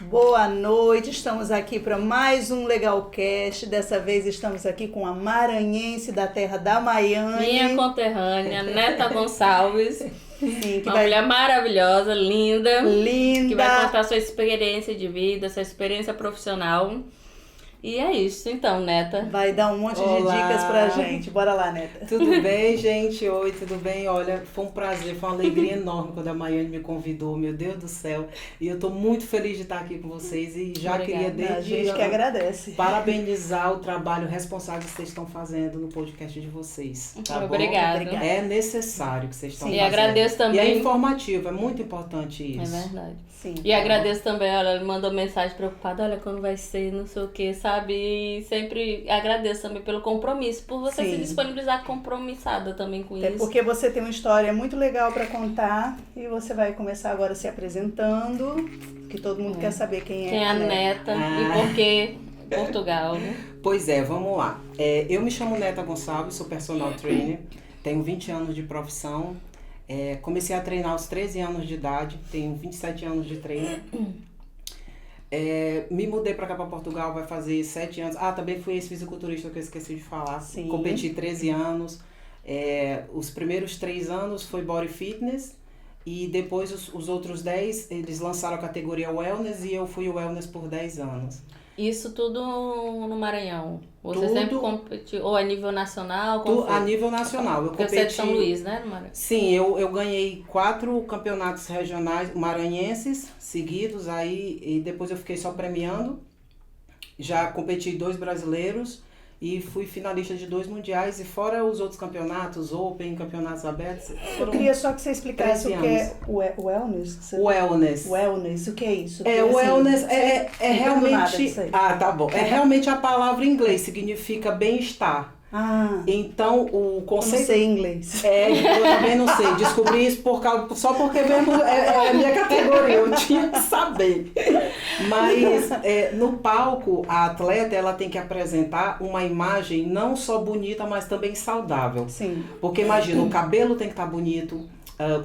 Boa noite, estamos aqui para mais um Legalcast. Dessa vez estamos aqui com a maranhense da terra da Maiane. Minha conterrânea, Neta Gonçalves. Sim, uma mulher maravilhosa, linda. Linda. Que vai contar sua experiência de vida, sua experiência profissional. E é isso, então, Neta. Vai dar um monte de dicas pra gente. Bora lá, Neta. Tudo bem, gente? Oi, tudo bem? Olha, foi um prazer, foi uma alegria enorme quando a Maiane me convidou, meu Deus do céu. E eu tô muito feliz de estar aqui com vocês e já Obrigada. queria A gente que agradece. parabenizar o trabalho responsável que vocês estão fazendo no podcast de vocês. Tá bom? Obrigada. É necessário que vocês estão fazendo. E agradeço também. E é informativo, é muito importante isso. É verdade. Sim. E agradeço também, olha, ele mandou mensagem preocupada, olha, quando vai ser, não sei o que, sabe? E sempre agradeço também pelo compromisso, por você se disponibilizar compromissada também com Até isso. porque você tem uma história muito legal para contar e você vai começar agora se apresentando, que todo mundo quer saber quem é a Neta e por que Portugal, né? Pois é, vamos lá. Eu me chamo Neta Gonçalves, sou personal trainer, tenho 20 anos de profissão. Comecei a treinar aos 13 anos de idade, tenho 27 anos de treino. Me mudei para cá, para Portugal, vai fazer 7 anos. Também fui ex-fisiculturista, que eu esqueci de falar. Sim. Competi 13 anos. Os primeiros 3 anos foi body fitness. E depois os outros 10, eles lançaram a categoria wellness e eu fui wellness por 10 anos. Isso tudo no Maranhão? Você Tudo, sempre competiu? Ou a nível nacional? A nível nacional. Eu Porque competi, você é de São Luís, né, no Maranhão? Sim, eu ganhei 4 campeonatos regionais maranhenses seguidos, aí, e depois eu fiquei só premiando. Já competi 2 brasileiros e fui finalista de 2 mundiais, e fora os outros campeonatos, Open, campeonatos abertos. Eu queria só que você explicasse o que é o wellness. Wellness. Wellness, o que é isso? Porque, o wellness é realmente... Tá bom. É realmente a palavra em inglês, significa bem-estar. Então, o conceito... Eu não sei inglês. Eu também não sei. Descobri isso só porque mesmo é a minha categoria, eu tinha que saber. Mas no palco, a atleta ela tem que apresentar uma imagem não só bonita, mas também saudável. Sim. Porque imagina, o cabelo tem que estar bonito,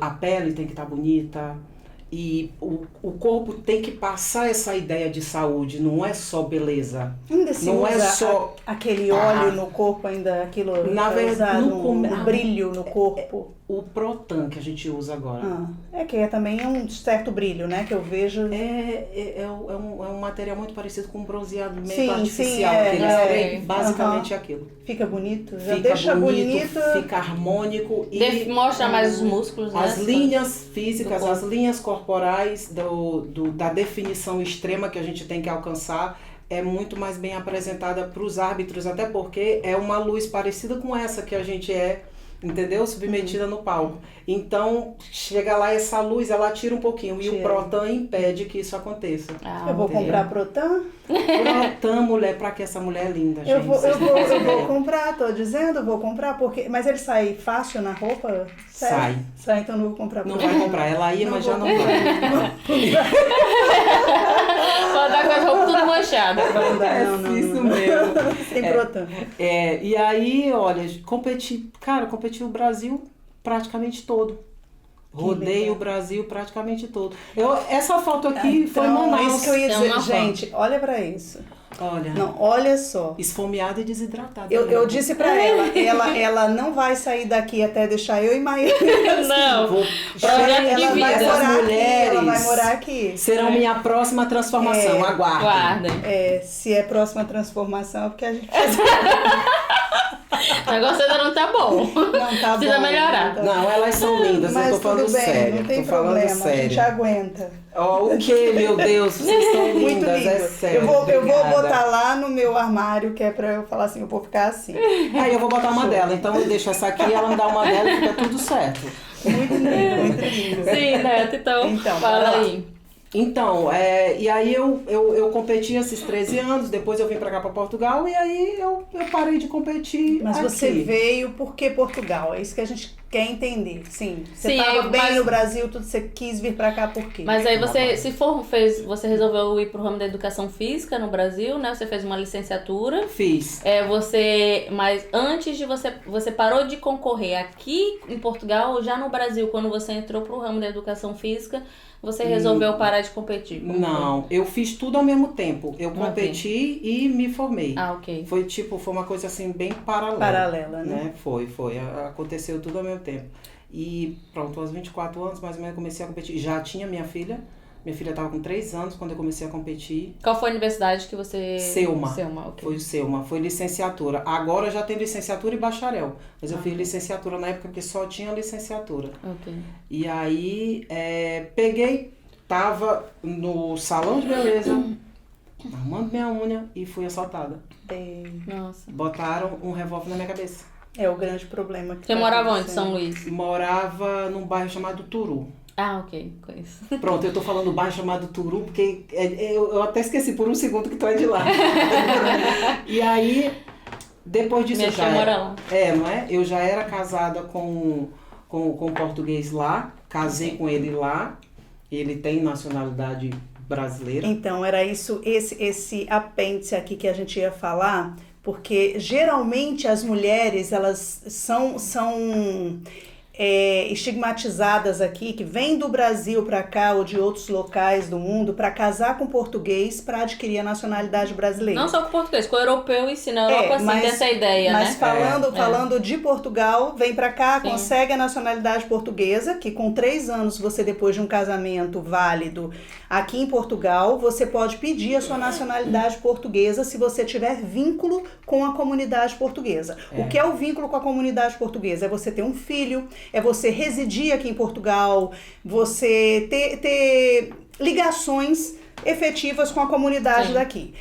a pele tem que estar bonita. E o corpo tem que passar essa ideia de saúde, não é só beleza. Ainda se não usa é só aquele óleo no corpo, ainda aquilo na verdade, um brilho no corpo. O Protan que a gente usa agora. Que também é um certo brilho, né? Que eu vejo. É um material muito parecido com um bronzeamento sim, artificial. Basicamente aquilo. Fica bonito, já fica deixa bonito. Fica harmônico. E mostra mais os músculos, as né? linhas físicas, as linhas corporais da definição extrema que a gente tem que alcançar é muito mais bem apresentada para os árbitros, até porque é uma luz parecida com essa que a gente entendeu? Submetida no palco. Então, chega lá essa luz, ela tira um pouquinho. E o Protan impede que isso aconteça. Eu vou comprar Protan? Protan, mulher, pra que essa mulher é linda, gente. Eu vou comprar, tô dizendo, vou comprar, porque... Mas ele sai fácil na roupa? Sai, então não vou comprar Protan. Não vai comprar. Ela ia, mas já não vai. Pode dar com as roupas tudo manchadas. Não. Isso mesmo. Sem Protan. E aí, olha, competi o Brasil praticamente todo. Rodei o Brasil praticamente todo. Essa foto aqui foi Manaus. Isso que eu ia dizer, gente, olha pra isso. Olha. Não, olha só. Esfomeada e desidratada. Eu disse pra ela não vai sair daqui até deixar eu e Maíra. Não. Ela vai morar aqui. Serão minha próxima transformação. Aguardem. Se é próxima transformação, é porque a gente... O negócio ainda não tá bom. Não tá Precisa melhorar. Não, elas são lindas, mas eu tô falando tudo bem, sério. não tem tô falando problema, sério. A gente aguenta. O que, meu Deus? Vocês são lindas, muito lindo. É sério. Eu vou botar lá no meu armário, que é pra eu falar assim, eu vou ficar assim. Aí eu vou botar uma dela, então eu deixo essa aqui, ela me dá uma dela e fica tudo certo. Muito lindo, muito lindo. Sim, Neto, então fala aí. Então, e aí eu competi esses 13 anos, depois eu vim pra cá pra Portugal e aí eu parei de competir. Mas aqui. você veio por que Portugal? É isso que a gente Quer entender, sim. Você Sim, estava bem mas- no Brasil, tudo, você quis vir pra cá por quê? Mas aí você, você resolveu ir pro ramo da educação física no Brasil, né? Você fez uma licenciatura. Fiz. Mas antes de você parou de concorrer aqui em Portugal ou já no Brasil, quando você entrou pro ramo da educação física, você resolveu parar de competir? Como Não, eu fiz tudo ao mesmo tempo. Eu Ok. competi e me formei. Ah, ok. Foi uma coisa assim bem paralela. Paralela, né? Né? Foi. Aconteceu tudo ao mesmo tempo. E pronto, aos 24 anos mais ou menos eu comecei a competir. Já tinha minha filha. Minha filha estava com 3 anos quando eu comecei a competir. Qual foi a universidade que você... Selma. Ok. Foi o Selma, foi licenciatura. Agora já tem licenciatura e bacharel. Mas eu fiz licenciatura na época porque só tinha licenciatura. Ok. E aí tava no salão de beleza, arrumando minha unha e fui assaltada. Nossa. Botaram um revólver na minha cabeça. É o grande problema que Você tá morava onde? acontecendo. São Luís? Morava num bairro chamado Turu. Ah, ok. Conheço. Pronto, eu tô falando do bairro chamado Turu porque eu até esqueci por um segundo que tu é de lá. E aí, depois disso Minha eu já tia mora era, lá. não é? Eu já era casada com um português lá, casei com ele lá. Ele tem nacionalidade brasileira. Então, era isso, esse apêndice aqui que a gente ia falar, porque geralmente as mulheres, elas são estigmatizadas aqui, que vêm do Brasil para cá ou de outros locais do mundo para casar com português para adquirir a nacionalidade brasileira. Não só com português, com o europeu e se na Europa, assim, mas- dessa ideia, Mas né? falando de Portugal, vem pra cá, Sim. consegue a nacionalidade portuguesa, que com 3 anos você, depois de um casamento válido aqui em Portugal, você pode pedir a sua nacionalidade portuguesa se você tiver vínculo com a comunidade portuguesa. O que é o vínculo com a comunidade portuguesa? É você ter um filho, é você residir aqui em Portugal, você ter ligações efetivas com a comunidade Sim. daqui.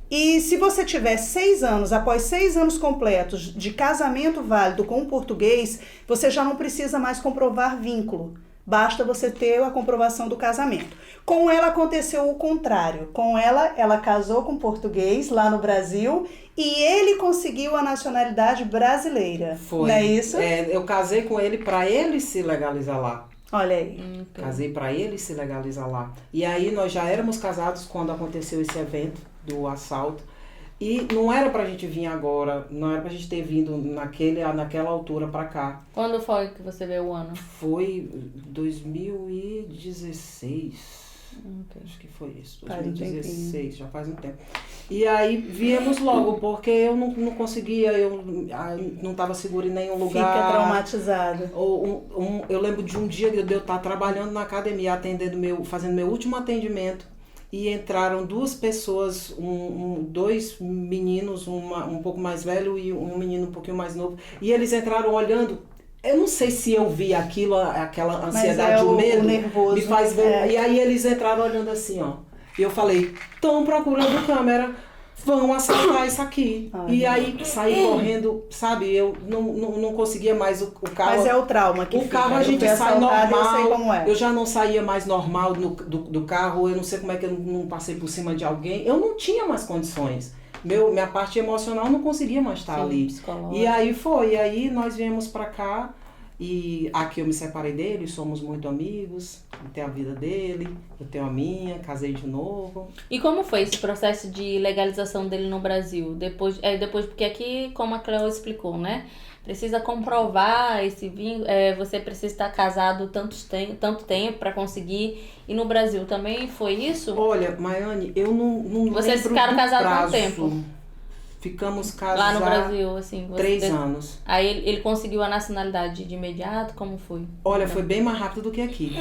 E se você tiver 6 anos, após 6 anos completos de casamento válido com um português, você já não precisa mais comprovar vínculo. Basta você ter a comprovação do casamento. Com ela aconteceu o contrário. Com ela casou com um português lá no Brasil e ele conseguiu a nacionalidade brasileira. Foi. Não é isso? Eu casei com ele para ele se legalizar lá. Olha aí. Casei para ele se legalizar lá. E aí nós já éramos casados quando aconteceu esse evento do assalto. E não era pra gente vir agora, não era pra gente ter vindo naquela altura pra cá. Quando foi que você veio o ano? Foi 2016. Ok. Acho que foi isso. Faz um 2016, já faz um tempo. E aí viemos logo, porque eu não conseguia, eu não estava segura em nenhum lugar. Fica traumatizada. Eu lembro de um dia de eu estar trabalhando na academia, fazendo meu último atendimento, e entraram 2 pessoas, 2 meninos, um pouco mais velho e um menino um pouquinho mais novo, e eles entraram olhando. Eu não sei se eu vi aquilo, aquela ansiedade, o medo, o nervoso, me faz ver. é. E aí eles entraram olhando assim, ó. E eu falei, estão procurando câmera, vão assaltar isso aqui. Ai, E aí saí correndo, sabe? Eu não conseguia mais o carro. Mas é o trauma que O fica. carro a Eu gente fui sai assaltada, normal. eu sei como é. Eu já não saía mais normal do carro. Eu não sei como é que eu não passei por cima de alguém. Eu não tinha mais condições. Minha parte emocional não conseguia mais estar ali. Psicológico. E aí aí nós viemos pra cá. E aqui eu me separei dele, somos muito amigos. Ele tem a vida dele, eu tenho a minha, casei de novo. E como foi esse processo de legalização dele no Brasil? Depois, porque aqui, como a Cleo explicou, né? Precisa comprovar esse vínculo, você precisa estar casado tanto tempo para conseguir. E no Brasil também foi isso? Olha, Maiane, eu não Vocês lembro ficaram do casados prazo. quanto tempo? Ficamos casados Lá no Brasil, assim. 3 anos. Aí ele conseguiu a nacionalidade de imediato? Como foi? Olha, foi bem mais rápido do que aqui.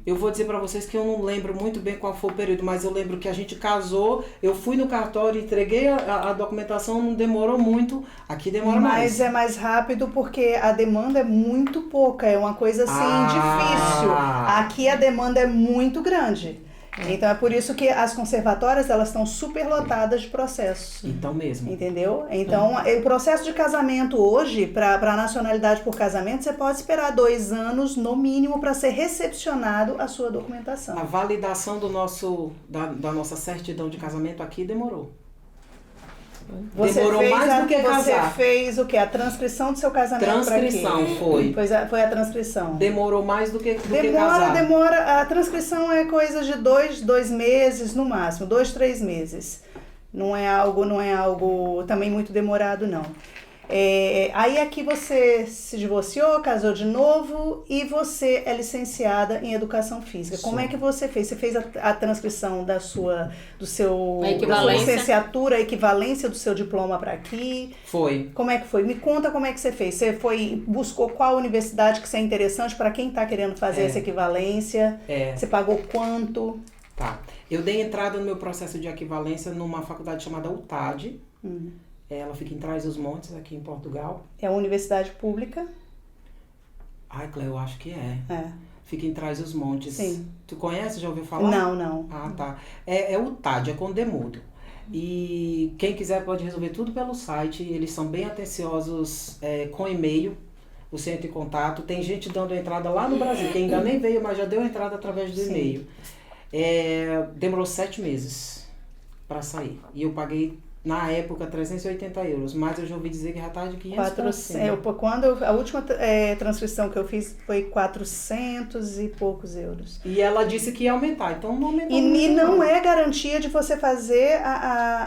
Eu vou dizer pra vocês que eu não lembro muito bem qual foi o período, mas eu lembro que a gente casou, eu fui no cartório, entreguei a documentação, não demorou muito. Aqui demora mais. Mas é mais rápido porque a demanda é muito pouca, é uma coisa assim difícil. Aqui a demanda é muito grande. Então é por isso que as conservatórias elas estão superlotadas de processos. Então mesmo. Entendeu? Então, o processo de casamento hoje, para nacionalidade por casamento, você pode esperar 2 anos, no mínimo, para ser recepcionado a sua documentação. A validação da nossa certidão de casamento aqui demorou. Demorou mais do que Você casar. fez o quê? A transcrição do seu casamento pra quê? Transcrição foi. Foi a transcrição. Demorou mais do que casar. Demora. A transcrição é coisa de 2 meses no máximo, 2, 3 meses. Não é algo também muito demorado, não. Aí aqui você se divorciou, casou de novo e você é licenciada em Educação Física. Sim. Como é que você fez? Você fez a transcrição da sua licenciatura, a equivalência do seu diploma para aqui? Foi. Como é que foi? Me conta como é que você fez. Você buscou qual universidade que isso é interessante para quem está querendo fazer essa equivalência? Você pagou quanto? Tá. Eu dei entrada no meu processo de equivalência numa faculdade chamada UTAD. Ela fica em Trás-os-Montes, aqui em Portugal. É uma universidade pública? Ai, Cléo, eu acho que é. Fica em Trás-os-Montes. Sim. Tu conhece? Já ouviu falar? Não. Ah, tá. É UTAD, é com demudo. E quem quiser pode resolver tudo pelo site. Eles são bem atenciosos com e-mail. Você entra em contato. Tem gente dando entrada lá no Brasil, que ainda nem veio, mas já deu entrada através do e-mail. Demorou 7 meses para sair. E eu paguei, na época, 380 euros. Mas eu já ouvi dizer que já está de 500 para cima. A última transcrição que eu fiz foi 400 e poucos euros. E ela disse que ia aumentar, então não aumentou. E não é garantia de você fazer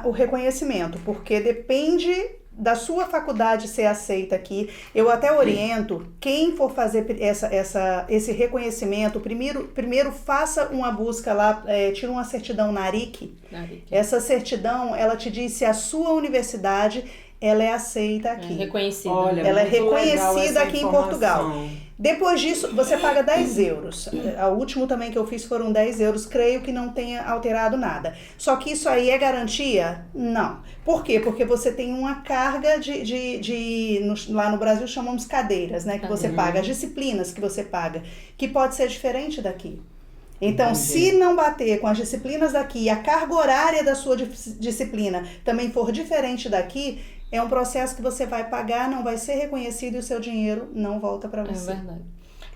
o reconhecimento, porque depende da sua faculdade ser aceita aqui. Eu até oriento, quem for fazer esse reconhecimento, primeiro faça uma busca lá, tira uma certidão na ARIC. Essa certidão, ela te diz se a sua universidade ela é aceita aqui. Reconhecida. Olha, ela é muito legal reconhecida essa aqui em informação. Portugal. Depois disso, você paga 10 euros. O último também que eu fiz foram 10 euros. Creio que não tenha alterado nada. Só que isso aí é garantia? Não. Por quê? Porque você tem uma carga lá no Brasil chamamos cadeiras, né? Que você paga, as disciplinas que você paga, que pode ser diferente daqui. Então, se não bater com as disciplinas daqui, a carga horária da sua disciplina também for diferente daqui, é um processo que você vai pagar, não vai ser reconhecido e o seu dinheiro não volta para você. É verdade.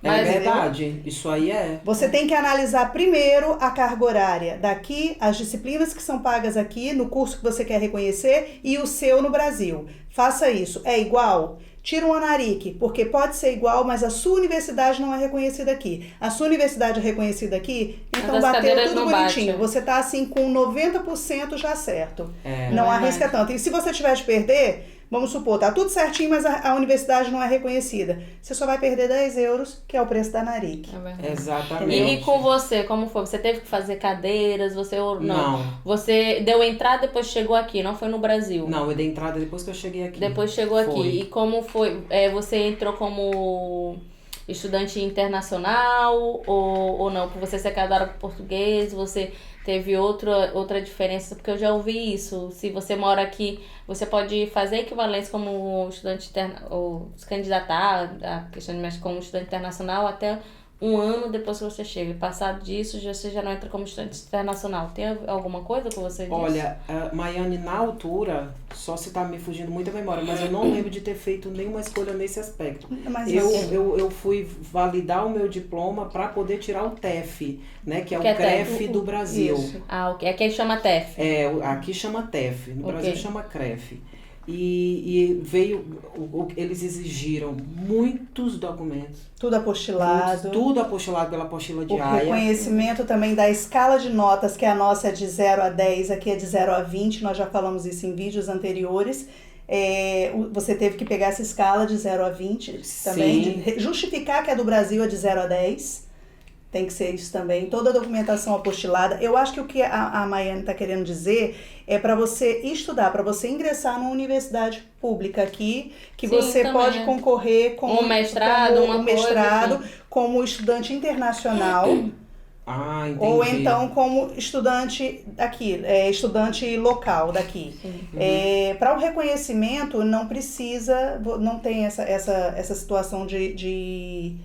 É verdade, isso aí é. Você tem que analisar primeiro a carga horária daqui, as disciplinas que são pagas aqui, no curso que você quer reconhecer, e o seu no Brasil. Faça isso. É igual? Tira um ANARIC, porque pode ser igual, mas a sua universidade não é reconhecida aqui. A sua universidade é reconhecida aqui, então bateu tudo bonitinho. Bate. Você tá assim com 90% já certo. É. Não arrisca tanto. E se você tiver de perder, vamos supor, tá tudo certinho, mas a universidade não é reconhecida. Você só vai perder 10 euros, que é o preço da ANARIC. É verdade. Exatamente. E com você, como foi? Você teve que fazer cadeiras? Não. Você deu entrada e depois chegou aqui, não foi no Brasil? Não, eu dei entrada depois que eu cheguei aqui. Depois chegou aqui. E como foi? Você entrou como estudante internacional ou não? Por você ser casada com português, você teve outra diferença? Porque eu já ouvi isso. Se você mora aqui, você pode fazer equivalência como estudante ou se candidatar a questão de como estudante internacional até um ano depois que você chega. Passado disso, você já não entra como estudante internacional. Tem alguma coisa que você disse? Olha, Maiane, na altura, só se tá me fugindo muito a memória, mas eu não lembro de ter feito nenhuma escolha nesse aspecto. Mas Eu fui validar o meu diploma para poder tirar o TEF, né? Que é o CREF do Brasil. Isso. Ah, ok. Aqui chama TEF. Aqui chama TEF, no Brasil chama CREF. E veio, eles exigiram muitos documentos. Tudo apostilado. Tudo apostilado pela apostila O diária. reconhecimento também da escala de notas, que a nossa é de 0 a 10, aqui é de 0 a 20, nós já falamos isso em vídeos anteriores. Você teve que pegar essa escala de 0 a 20 também, justificar que a do Brasil é de 0 a 10. Tem que ser isso também, toda a documentação apostilada. Eu acho que o que a Maiane está querendo dizer é para você estudar, para você ingressar numa universidade pública aqui, que você também pode concorrer com um mestrado, como estudante internacional. Ah, entendi. Ou então como estudante daqui, estudante local daqui. Para o reconhecimento não precisa, não tem essa situação de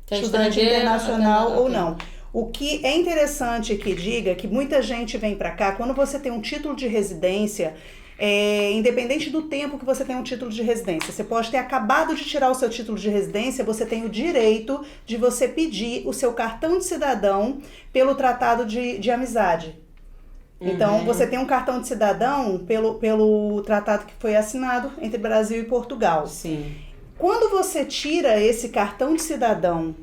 estudante internacional ou não. O que é interessante que diga que muita gente vem para cá, quando você tem um título de residência, independente do tempo que você tem um título de residência, você pode ter acabado de tirar o seu título de residência, você tem o direito de você pedir o seu cartão de cidadão pelo tratado de amizade. Então, você tem um cartão de cidadão pelo tratado que foi assinado entre Brasil e Portugal. Sim. Quando você tira esse cartão de cidadão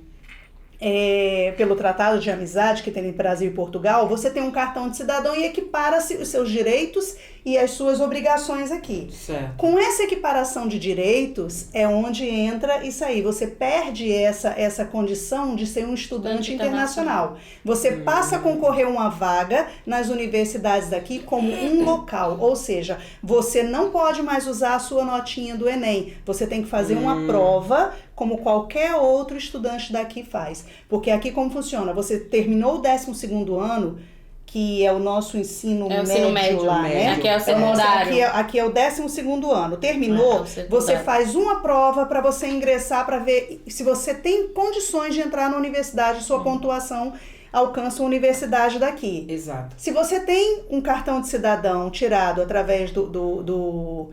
pelo tratado de amizade que tem entre Brasil e Portugal, você tem um cartão de cidadão e equipara-se os seus direitos e as suas obrigações aqui. Certo. Com essa equiparação de direitos é onde entra isso aí. Você perde essa condição de ser um estudante internacional. Você passa a concorrer a uma vaga nas universidades daqui como um local. Ou seja, você não pode mais usar a sua notinha do Enem. Você tem que fazer uma prova como qualquer outro estudante daqui faz. Porque aqui como funciona? Você terminou o 12º ano, que é o nosso ensino médio lá, né? Aqui é o secundário. Aqui é o 12º ano. Terminou, você faz uma prova para você ingressar, para ver se você tem condições de entrar na universidade, sua pontuação alcança a universidade daqui. Exato. Se você tem um cartão de cidadão tirado através do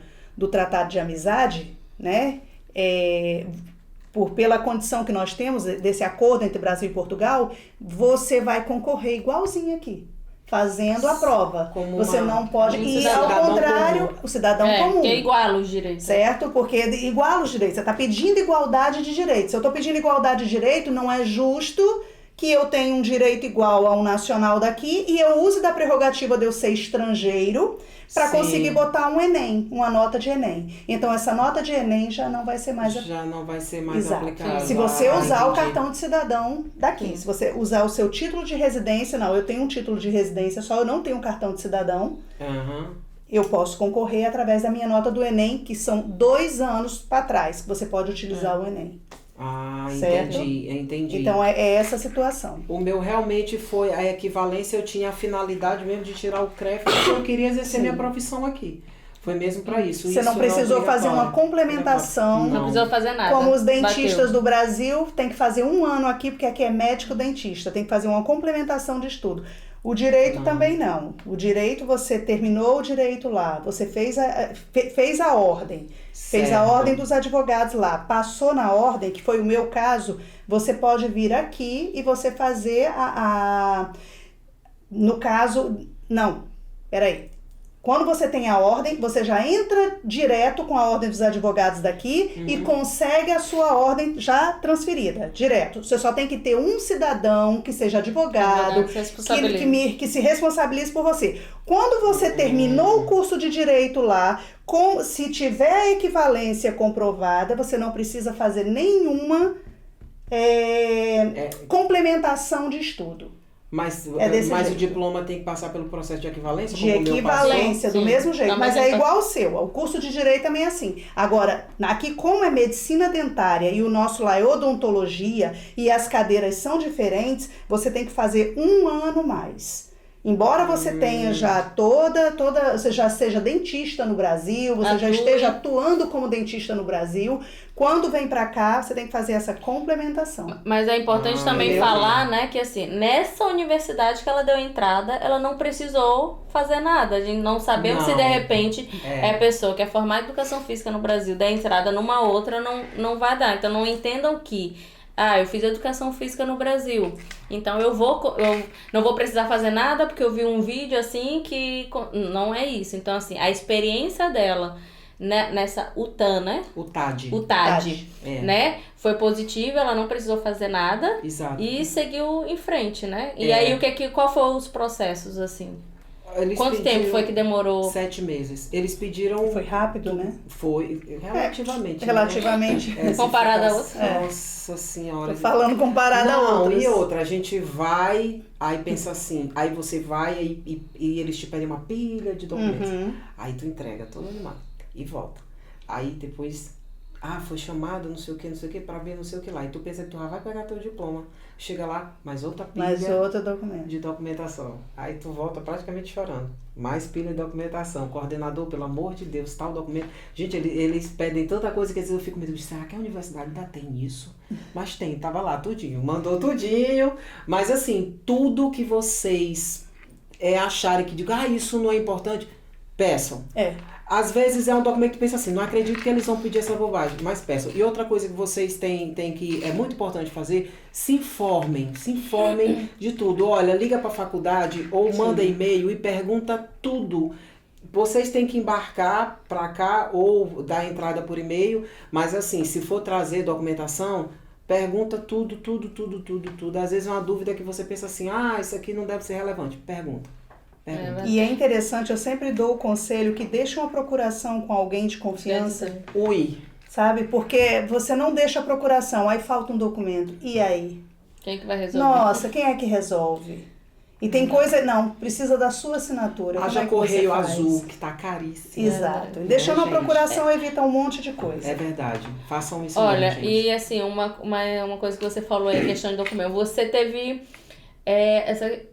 Tratado de Amizade, né? Pela condição que nós temos, desse acordo entre Brasil e Portugal, você vai concorrer igualzinho aqui, fazendo a prova. Você não pode ir ao contrário, comum. O cidadão comum. Que iguala os direitos. Certo? Porque iguala os direitos. Você está pedindo igualdade de direitos. Se eu estou pedindo igualdade de direito, não é justo que eu tenha um direito igual a um nacional daqui e eu use da prerrogativa de eu ser estrangeiro para conseguir botar um Enem, uma nota de Enem. Então, essa nota de Enem já não vai ser mais... Já não vai ser mais aplicável. Se você usar o cartão de cidadão daqui, se você usar o seu título de residência, não, eu tenho um título de residência, só eu não tenho um cartão de cidadão, eu posso concorrer através da minha nota do Enem, que são 2 anos para trás, que você pode utilizar o Enem. Ah, certo? Entendi. Então, é essa a situação. O meu realmente foi a equivalência, eu tinha a finalidade mesmo de tirar o CREF, porque eu queria exercer minha profissão aqui. Foi mesmo para isso. Você não precisou fazer uma complementação. Não precisou fazer nada. Como os dentistas do Brasil, tem que fazer 1 ano aqui, porque aqui é médico dentista, tem que fazer uma complementação de estudo. O direito também não. O direito, você terminou o direito lá, você fez a ordem. Certo. Fez a ordem dos advogados lá, passou na ordem, que foi o meu caso, você pode vir aqui e você fazer no caso, não, peraí. Quando você tem a ordem, você já entra direto com a ordem dos advogados daqui e consegue a sua ordem já transferida, direto. Você só tem que ter um cidadão que seja advogado, que se responsabilize por você. Quando você terminou o curso de direito lá, se tiver equivalência comprovada, você não precisa fazer nenhuma complementação de estudo. Mas o diploma tem que passar pelo processo de equivalência? De equivalência, do mesmo jeito. Mas é igual ao seu. O curso de direito também é assim. Agora, aqui como é medicina dentária e o nosso lá é odontologia e as cadeiras são diferentes, você tem que fazer 1 ano mais. Embora você tenha já você já seja dentista no Brasil, você já esteja atuando como dentista no Brasil, quando vem pra cá, você tem que fazer essa complementação. Mas é importante também falar, né, que assim, nessa universidade que ela deu entrada, ela não precisou fazer nada. A gente não sabemos se de repente a pessoa que é formada em educação física no Brasil der entrada numa outra, não vai dar. Então não entendam que eu fiz educação física no Brasil, então eu não vou precisar fazer nada porque eu vi um vídeo assim que... Não é isso. Então, assim, a experiência dela nessa UTAN, né? UTAD, né? Foi positiva, ela não precisou fazer nada. Exato. E seguiu em frente, né? E aí, qual foram os processos, assim? Quanto tempo foi que demorou? 7 meses. Eles pediram... Foi rápido, né? Foi, relativamente. Relativamente. Né? Comparado a outra. Nossa Senhora. Tô falando comparado a outras. Não, e outra, a gente vai, aí pensa assim, aí você vai e eles te pedem uma pilha de documentos. Aí tu entrega todo animado e volta. Aí depois... foi chamado, não sei o que, pra ver não sei o que lá. E tu pensa que tu já vai pegar teu diploma. Chega lá, mais outra pilha de documentação. Aí tu volta praticamente chorando. Mais pilha de documentação. Coordenador, pelo amor de Deus, tal documento. Gente, eles pedem tanta coisa que às vezes eu fico meio, será que a universidade ainda tem isso? Mas tem, tava lá tudinho. Mandou tudinho. Mas assim, tudo que vocês acharem que digam, isso não é importante, peçam. Às vezes é um documento que pensa assim, não acredito que eles vão pedir essa bobagem, mas peçam. E outra coisa que vocês têm que, é muito importante fazer, se informem de tudo. Olha, liga para a faculdade ou manda e-mail e pergunta tudo. Vocês têm que embarcar para cá ou dar entrada por e-mail, mas assim, se for trazer documentação, pergunta tudo. Às vezes é uma dúvida que você pensa assim, isso aqui não deve ser relevante. Pergunta. E é interessante, eu sempre dou o conselho que deixe uma procuração com alguém de confiança. Sabe? Porque você não deixa a procuração, aí falta um documento. E aí? Quem que vai resolver? Nossa, quem é que resolve? E tem coisa... Não, precisa da sua assinatura. Haja correio azul, que tá caríssimo. Exato. Deixando a procuração evita um monte de coisa. É verdade. Façam isso. Olha, mesmo, e assim, uma coisa que você falou aí, questão de documento. Você teve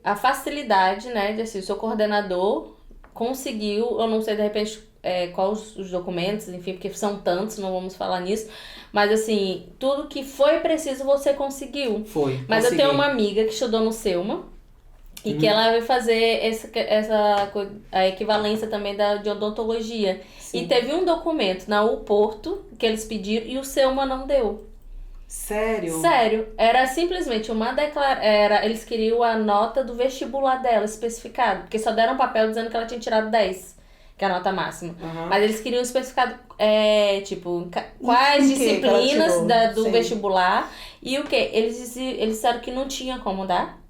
a facilidade, né, de assim, o seu coordenador conseguiu, eu não sei de repente quais os documentos, enfim, porque são tantos, não vamos falar nisso, mas assim, tudo que foi preciso você conseguiu. Mas eu tenho uma amiga que estudou no Selma e que ela vai fazer a equivalência também de odontologia. Sim. E teve um documento na UPorto que eles pediram e o Selma não deu. Sério? Sério. Era simplesmente eles queriam a nota do vestibular dela, especificado. Porque só deram um papel dizendo que ela tinha tirado 10, que é a nota máxima. Mas eles queriam especificado, quais disciplinas do vestibular e o quê? Eles disseram que não tinha como dar.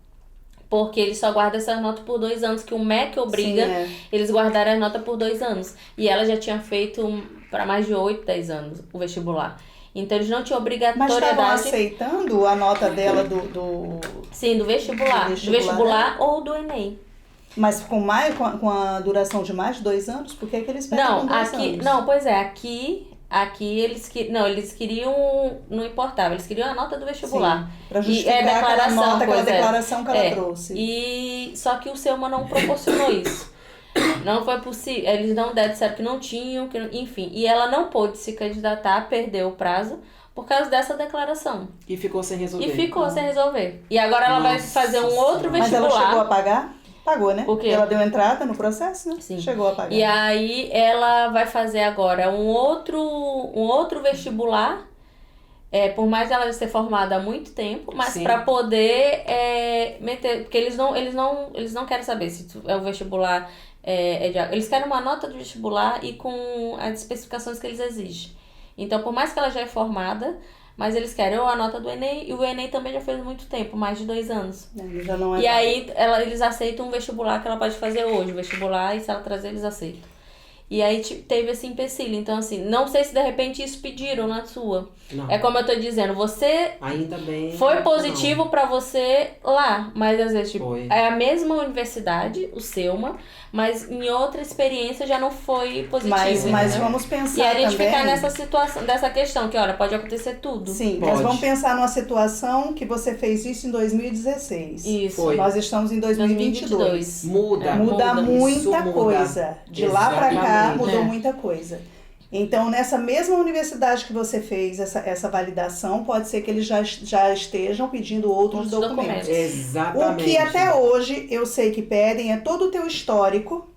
Porque eles só guardam essa nota por 2 anos, que o MEC obriga eles guardarem a nota por 2 anos. E ela já tinha feito para mais de 8, 10 anos o vestibular. Então eles não tinham obrigatoriedade. Mas estavam aceitando a nota dela Sim, do vestibular. Do vestibular ou do Enem. Mas com a duração de mais de 2 anos? Por que eles pedem 2 anos? Não, pois é, aqui eles queriam, não importava, eles queriam a nota do vestibular. Para justificar aquela declaração que ela trouxe. E só que o Selma não proporcionou isso. Não foi possível, eles não disseram que não tinham, enfim. E ela não pôde se candidatar, perdeu o prazo por causa dessa declaração. E ficou sem resolver. E agora ela vai fazer um outro vestibular. Mas ela chegou a pagar? Pagou, né? O quê? Ela deu entrada no processo, né? Sim. Chegou a pagar. E aí ela vai fazer agora um outro vestibular, por mais ela ser formada há muito tempo, mas para poder meter, porque eles não querem saber se é o vestibular eles querem uma nota do vestibular e com as especificações que eles exigem. Então, por mais que ela já é formada, mas eles querem a nota do Enem, e o Enem também já fez muito tempo, mais de 2 anos. Já não é e aí eles aceitam um vestibular que ela pode fazer hoje, o vestibular, e se ela trazer, eles aceitam. E aí teve esse empecilho. Então, assim, não sei se de repente isso pediram na sua. Não. É como eu tô dizendo, você ainda bem, foi positivo pra você lá, mas às vezes é a mesma universidade, o Selma, mas em outra experiência já não foi positivo. Mas vamos pensar. E a gente também ficar nessa situação, dessa questão, que olha, pode acontecer tudo. Sim, mas vamos pensar numa situação que você fez isso em 2016. Isso. Nós estamos em 2022. Muda muita coisa. De lá pra cá mudou É. muita coisa. Então, nessa mesma universidade que você fez essa validação, pode ser que eles já estejam pedindo outros documentos. Exatamente. O que até hoje eu sei que pedem é todo o teu histórico,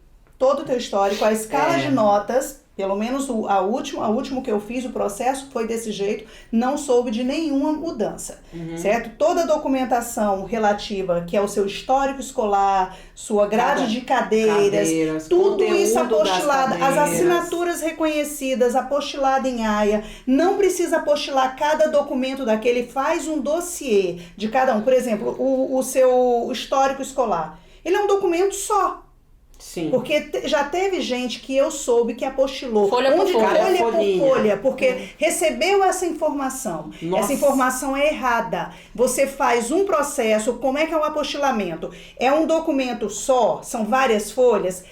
a escala de notas. Pelo menos a última que eu fiz, o processo foi desse jeito, não soube de nenhuma mudança, certo? Toda a documentação relativa, que é o seu histórico escolar, sua grade de cadeiras, tudo isso apostilado, as assinaturas reconhecidas, apostilado em AIA, não precisa apostilar cada documento daquele, faz um dossiê de cada um. Por exemplo, o seu histórico escolar, ele é um documento só. Sim. Porque já teve gente que eu soube que apostilou folha por folha, porque recebeu essa informação. Nossa. Essa informação é errada. Você faz um processo, como é que é o apostilamento? É um documento só, são várias folhas.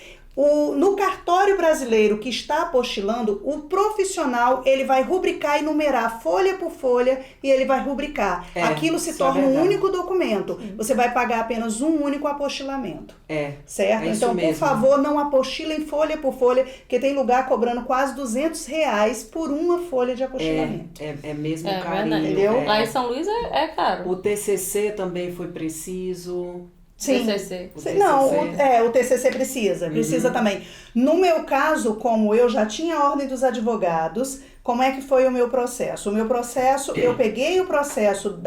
No cartório brasileiro que está apostilando, o profissional ele vai rubricar e numerar folha por folha e ele vai rubricar. Aquilo se torna um único documento. Você vai pagar apenas um único apostilamento. Certo? Então, por favor, não apostilem folha por folha, porque tem lugar cobrando quase R$200 por uma folha de apostilamento. É mesmo carinho. Entendeu? Lá em São Luís é caro. O TCC também foi preciso. Sim. TCC. Não, o TCC precisa também. No meu caso, como eu já tinha a Ordem dos Advogados, como é que foi o meu processo? O meu processo, eu peguei o processo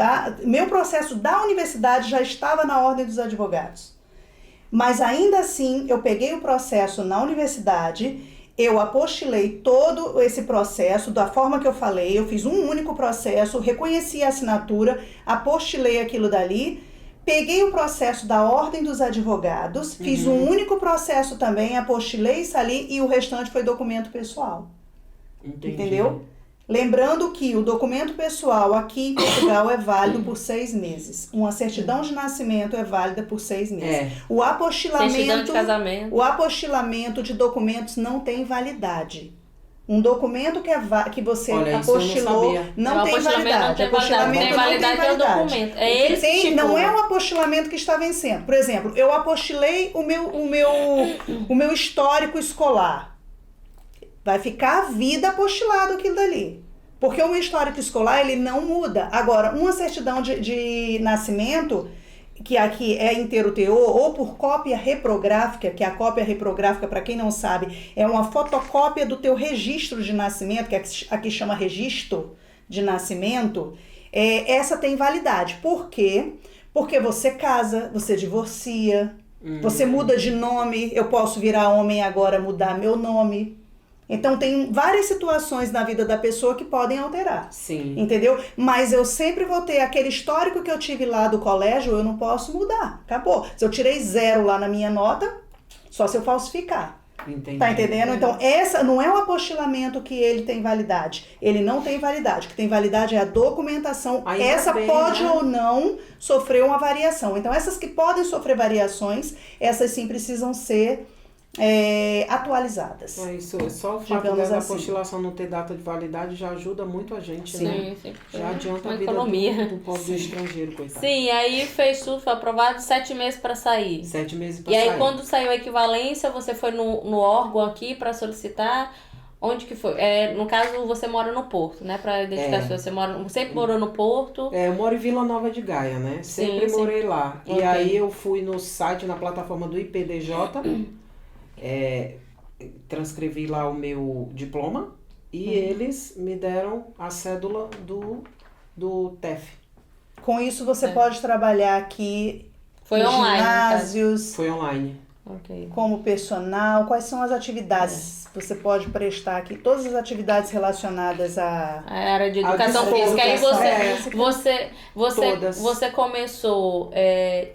meu processo da universidade já estava na Ordem dos Advogados. Mas ainda assim, eu peguei o processo na universidade, eu apostilei todo esse processo da forma que eu falei, eu fiz um único processo, reconheci a assinatura, apostilei aquilo dali, peguei o processo da Ordem dos Advogados, fiz um único processo também, apostilei isso ali e o restante foi documento pessoal. Entendi. Entendeu? Lembrando que o documento pessoal aqui em Portugal é válido por 6 meses. Uma certidão de nascimento é válida por 6 meses. O apostilamento, certidão de casamento. O apostilamento de documentos não tem validade. Um documento que você apostilou não tem validade. Apostilamento tem validade é o documento. É ele que tipo... Não é o apostilamento que está vencendo. Por exemplo, eu apostilei o meu histórico escolar. Vai ficar a vida apostilado aquilo dali. Porque o meu histórico escolar, ele não muda. Agora, uma certidão de nascimento, que aqui é inteiro teor, ou por cópia reprográfica, que a cópia reprográfica, para quem não sabe, é uma fotocópia do teu registro de nascimento, que aqui chama registro de nascimento, essa tem validade. Por quê? Porque você casa, você divorcia, você muda de nome, eu posso virar homem agora, mudar meu nome. Então, tem várias situações na vida da pessoa que podem alterar. Sim. Entendeu? Mas eu sempre vou ter aquele histórico que eu tive lá do colégio, eu não posso mudar. Acabou. Se eu tirei 0 lá na minha nota, só se eu falsificar. Entendi. Tá entendendo? Então, essa não é o apostilamento que ele tem validade. Ele não tem validade. O que tem validade é a documentação. Ainda essa bem, pode né? ou não sofrer uma variação. Então, essas que podem sofrer variações, essas sim precisam ser atualizadas. Isso, só o fato da apostilação não ter data de validade já ajuda muito a gente, sim, né? Sim, já adianta a vida economia. do povo do estrangeiro, coitado. Sim, aí fez tudo, foi aprovado 7 meses para sair. 7 meses para sair. sair. E aí quando saiu a equivalência, você foi no órgão aqui para solicitar. Onde que foi? No caso, você mora no Porto, né? Para identificar você sempre morou no Porto? Eu moro em Vila Nova de Gaia, né? Sempre morei lá. Okay. E aí eu fui no site, na plataforma do IPDJ, transcrevi lá o meu diploma e eles me deram a cédula do TEF. Com isso você pode trabalhar aqui Foi nos online, ginásios. Foi online. Okay. Como personal, quais são as atividades que você pode prestar aqui? Todas as atividades relacionadas à área de educação física. Aí você começou,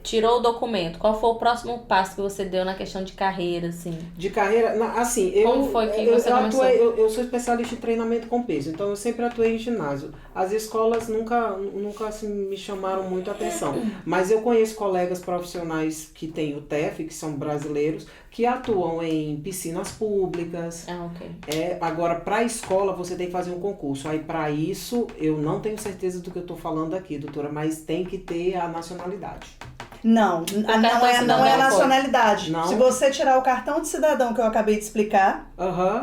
tirou o documento. Qual foi o próximo passo que você deu na questão de carreira, assim? De carreira, assim, Como foi que você começou? Eu sou especialista em treinamento com peso, então eu sempre atuei em ginásio. As escolas nunca assim, me chamaram muito a atenção, mas eu conheço colegas profissionais que têm o TEF, que são brasileiros, que atuam em piscinas públicas. Okay. Agora, para a escola, você tem que fazer um concurso. Aí, para isso, eu não tenho certeza do que eu estou falando aqui, doutora, mas tem que ter a nacionalidade. Não é a nacionalidade. Não? Se você tirar o cartão de cidadão que eu acabei de explicar,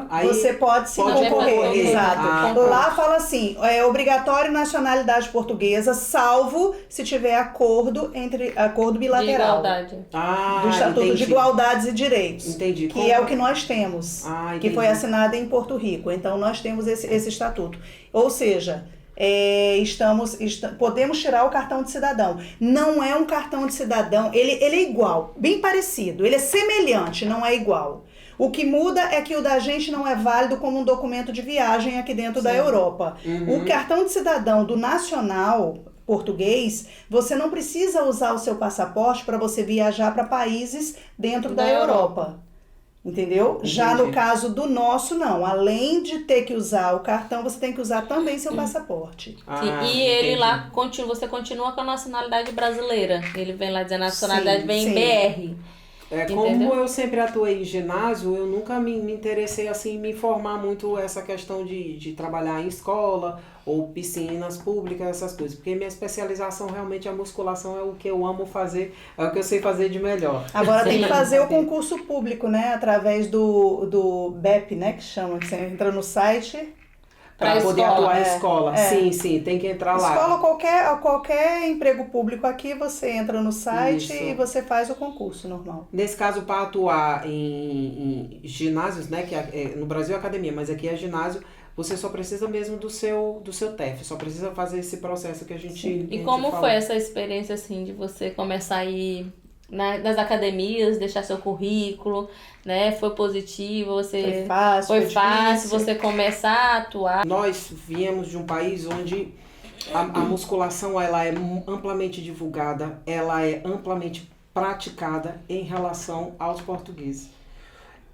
aí você pode sim concorrer. Exato. Lá fala assim, é obrigatório nacionalidade portuguesa, salvo se tiver acordo bilateral. De igualdade. Do Estatuto de Igualdades e Direitos. Entendi. Que é o que nós temos. Que foi assinado em Porto Rico. Então, nós temos esse estatuto. Ou seja, podemos tirar o cartão de cidadão. Não é um cartão de cidadão, ele é igual, bem parecido, ele é semelhante, não é igual. O que muda é que o da gente não é válido como um documento de viagem aqui dentro da Europa. O cartão de cidadão do nacional português, você não precisa usar o seu passaporte para você viajar para países dentro da Europa. Entendeu? Entendi. Já no caso do nosso, não. Além de ter que usar o cartão, você tem que usar também seu passaporte. E ele lá, você continua com a nacionalidade brasileira. Ele vem lá dizendo a nacionalidade vem em BR. Como eu sempre atuei em ginásio, eu nunca me interessei assim, em me informar muito essa questão de trabalhar em escola ou piscinas públicas, essas coisas. Porque minha especialização realmente, a musculação é o que eu amo fazer, é o que eu sei fazer de melhor. Agora tem que fazer o concurso público, né? Através do BEP, né? Que chama, que você entra no site. Para poder escola, atuar em escola. Sim, tem que entrar lá. Escola, qualquer emprego público aqui, você entra no site e você faz o concurso normal. Nesse caso, para atuar em ginásios, né, que no Brasil é academia, mas aqui é ginásio, você só precisa mesmo do seu TEF, só precisa fazer esse processo que a gente E como foi essa experiência, assim, de você começar a ir nas academias, deixar seu currículo, né? Foi positivo, Foi fácil, você começar a atuar? Nós viemos de um país onde a musculação ela é amplamente divulgada, ela é amplamente praticada em relação aos portugueses.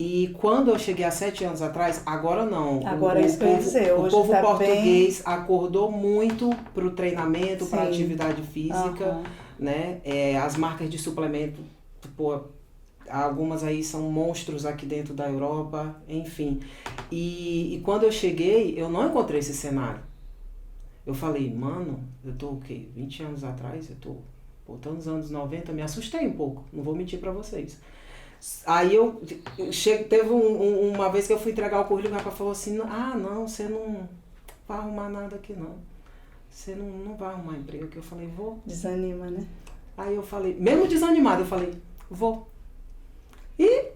E quando eu cheguei há 7 anos atrás, agora não. Agora isso que eu ia dizer, o hoje povo tá português acordou muito para o treinamento, para a Sim. atividade física, né? As marcas de suplemento, pô, algumas aí são monstros aqui dentro da Europa, enfim. E quando eu cheguei, eu não encontrei esse cenário. Eu falei, mano, eu tô o quê? 20 anos atrás, eu tô voltando nos anos 90, me assustei um pouco, não vou mentir para vocês. Aí teve uma vez que eu fui entregar o currículo, o rapaz falou assim, não, você não vai arrumar nada aqui não. Você não vai arrumar emprego aqui. Eu falei, vou. Desanima, né? Aí eu falei, mesmo desanimado, eu falei, vou. E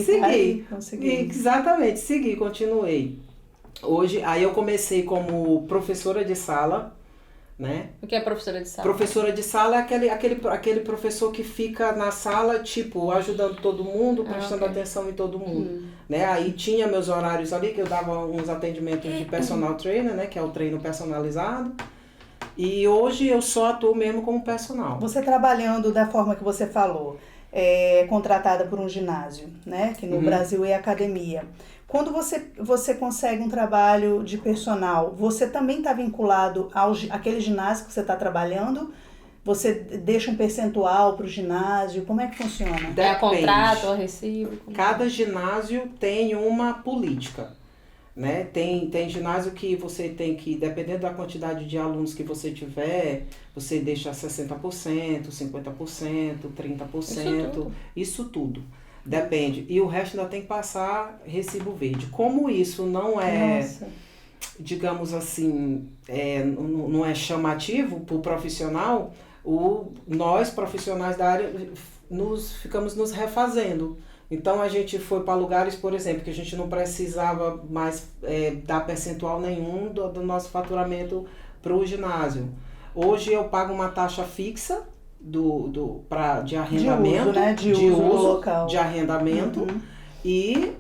segui. Tá aí, consegui. Exatamente, segui, continuei. Hoje, aí eu comecei como professora de sala, né? O que é professora de sala? Professora de sala é aquele professor que fica na sala, tipo, ajudando todo mundo, prestando atenção em todo mundo, né? Aí tinha meus horários ali, que eu dava uns atendimentos de personal trainer, né? Que é o treino personalizado. E hoje eu só atuo mesmo como personal. Você trabalhando da forma que você falou, contratada por um ginásio, né? Que no Brasil é academia. Quando você consegue um trabalho de personal, você também está vinculado àquele ginásio que você está trabalhando? Você deixa um percentual para o ginásio? Como é que funciona? Depende. É contrato ou recibo? Cada ginásio tem uma política, né? Tem ginásio que você tem que, dependendo da quantidade de alunos que você tiver, você deixa 60%, 50%, 30%, isso tudo. Depende. E o resto ainda tem que passar recibo verde. Como isso não é, digamos assim, não é chamativo para o profissional, nós profissionais da área ficamos nos refazendo. Então a gente foi para lugares, por exemplo, que a gente não precisava mais dar percentual nenhum do nosso faturamento para o ginásio. Hoje eu pago uma taxa fixa de arrendamento, de uso local. de arrendamento, e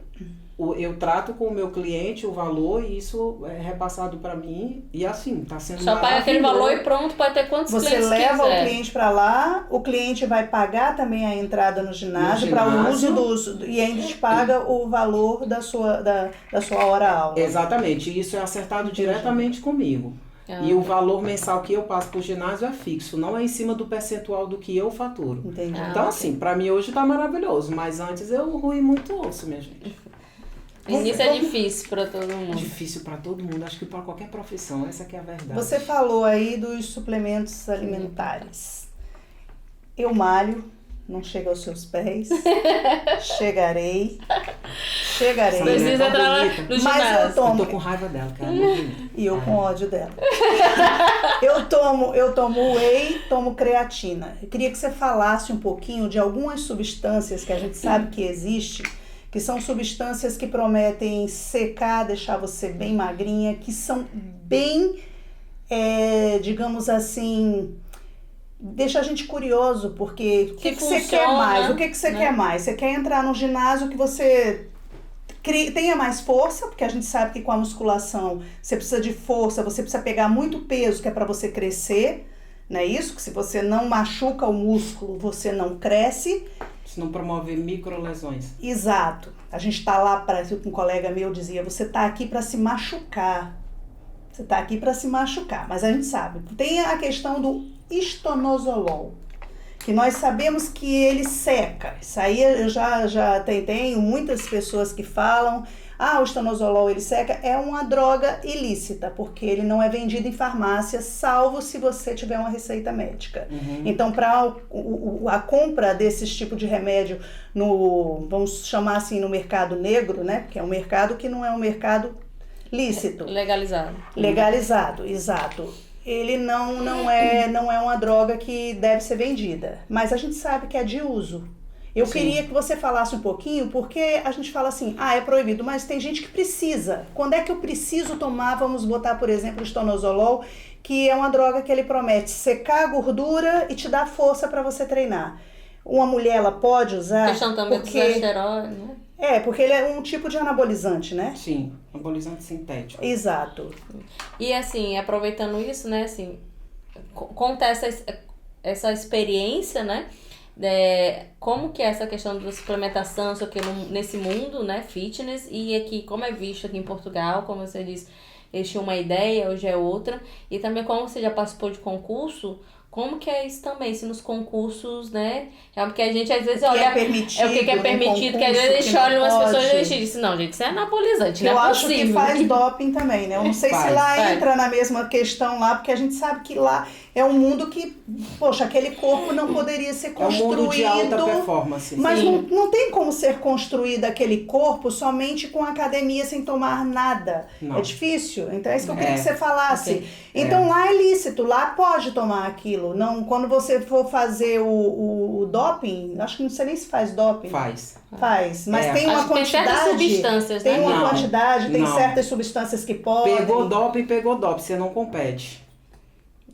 eu trato com o meu cliente o valor e isso é repassado para mim e assim, está sendo só paga aquele valor e pronto, pode ter quantos você clientes leva quiser. O cliente para lá, o cliente vai pagar também a entrada no ginásio para o uso e ainda te paga o valor da sua hora aula. Exatamente, isso é acertado diretamente comigo. E o valor mensal que eu passo pro ginásio é fixo, não é em cima do percentual do que eu faturo. Entendi. Então, assim, pra mim hoje tá maravilhoso, mas antes eu ruí muito osso, minha gente. Isso é difícil pra todo mundo. Difícil pra todo mundo, acho que pra qualquer profissão, essa que é a verdade. Você falou aí dos suplementos alimentares. Eu malho, não chega aos seus pés. Chegarei. Precisa entrar no Mas ginásio. Eu tô com raiva dela, cara. E eu com ódio dela. Eu tomo whey, tomo creatina. Eu queria que você falasse um pouquinho de algumas substâncias que a gente sabe que existe, que são substâncias que prometem secar, deixar você bem magrinha, que são bem, digamos assim, deixa a gente curioso, porque o que você quer mais? O que você quer mais? Você quer entrar num ginásio que você tenha mais força, porque a gente sabe que com a musculação você precisa de força, você precisa pegar muito peso, que é para você crescer, não é isso? Que se você não machuca o músculo, você não cresce. Isso não promove microlesões. Exato. A gente tá lá, um colega meu dizia, você tá aqui para se machucar. Você tá aqui para se machucar, mas a gente sabe. Tem a questão do estanozolol, que nós sabemos que ele seca. Isso aí eu já tenho muitas pessoas que falam, o estanozolol ele seca. É uma droga ilícita, porque ele não é vendido em farmácia, salvo se você tiver uma receita médica. Então, para a compra desses tipos de remédio vamos chamar assim, no mercado negro, né? Porque é um mercado que não é um mercado lícito. Legalizado, exato. Ele não é uma droga que deve ser vendida, mas a gente sabe que é de uso. Eu queria que você falasse um pouquinho, porque a gente fala assim, é proibido, mas tem gente que precisa. Quando é que eu preciso tomar, vamos botar, por exemplo, o estanozolol, que é uma droga que ele promete secar a gordura e te dar força para você treinar. Uma mulher, ela pode usar? A questão também dos esteroides, né? Porque ele é um tipo de anabolizante, né? Sim, anabolizante sintético. Exato. E assim, aproveitando isso, né, assim, conta essa experiência, né? Como que é essa questão da suplementação, não sei o que, nesse mundo, né, fitness, e aqui, como é visto aqui em Portugal, como você disse, eles tinham uma ideia, hoje é outra, e também como você já participou de concurso, como que é isso também, se nos concursos, né, porque a gente às vezes olha, é o que é permitido, que às vezes a gente olha umas pessoas e a gente diz, não, gente, isso é anabolizante, não é possível. Eu acho que faz doping também, né, eu não sei se lá entra na mesma questão lá, porque a gente sabe que lá é um mundo que, poxa, aquele corpo não poderia ser construído. É um mundo de alta performance. Mas não tem como ser construído aquele corpo somente com academia, sem tomar nada. Não. É difícil. Então é isso que eu queria que você falasse. Okay. Então lá é lícito, lá pode tomar aquilo. Não, quando você for fazer o doping, acho que não sei nem se faz doping. Faz. Mas tem uma quantidade. Tem certas substâncias, né? Tem uma quantidade, tem certas substâncias que podem. Pegou doping, você não compete.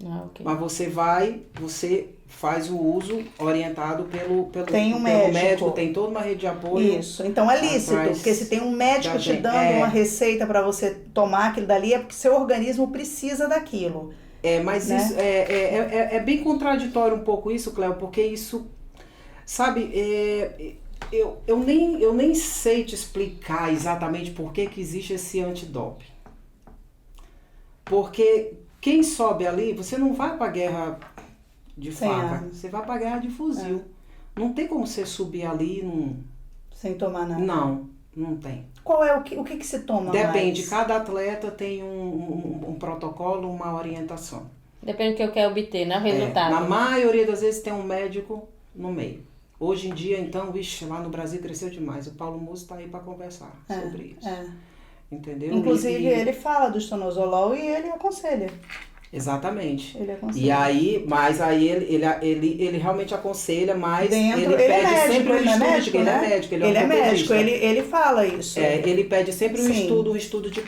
Okay. Mas você faz o uso orientado pelo médico, tem toda uma rede de apoio. Isso, então é lícito, porque se tem um médico te dando uma receita para você tomar aquilo dali, é porque seu organismo precisa daquilo. Mas né? Isso é bem contraditório um pouco isso, Cléo, porque isso, sabe, eu nem sei te explicar exatamente por que existe esse antidoping. Porque quem sobe ali, você não vai pra guerra de faca, você vai pra guerra de fuzil. Não tem como você subir ali sem tomar nada. Não tem. Qual é o que se toma? Depende, cada atleta tem um protocolo, uma orientação. Depende do que eu quero obter, né? O resultado. Na maioria das vezes tem um médico no meio. Hoje em dia, então, lá no Brasil cresceu demais. O Paulo Musso tá aí para conversar sobre isso. Entendeu? Inclusive, ele fala do estanozolol e ele aconselha. Exatamente. Ele aconselha. E aí, mas aí ele realmente aconselha, mas ele pede sempre um estudo. Ele é médico, ele fala isso. Ele pede sempre um estudo de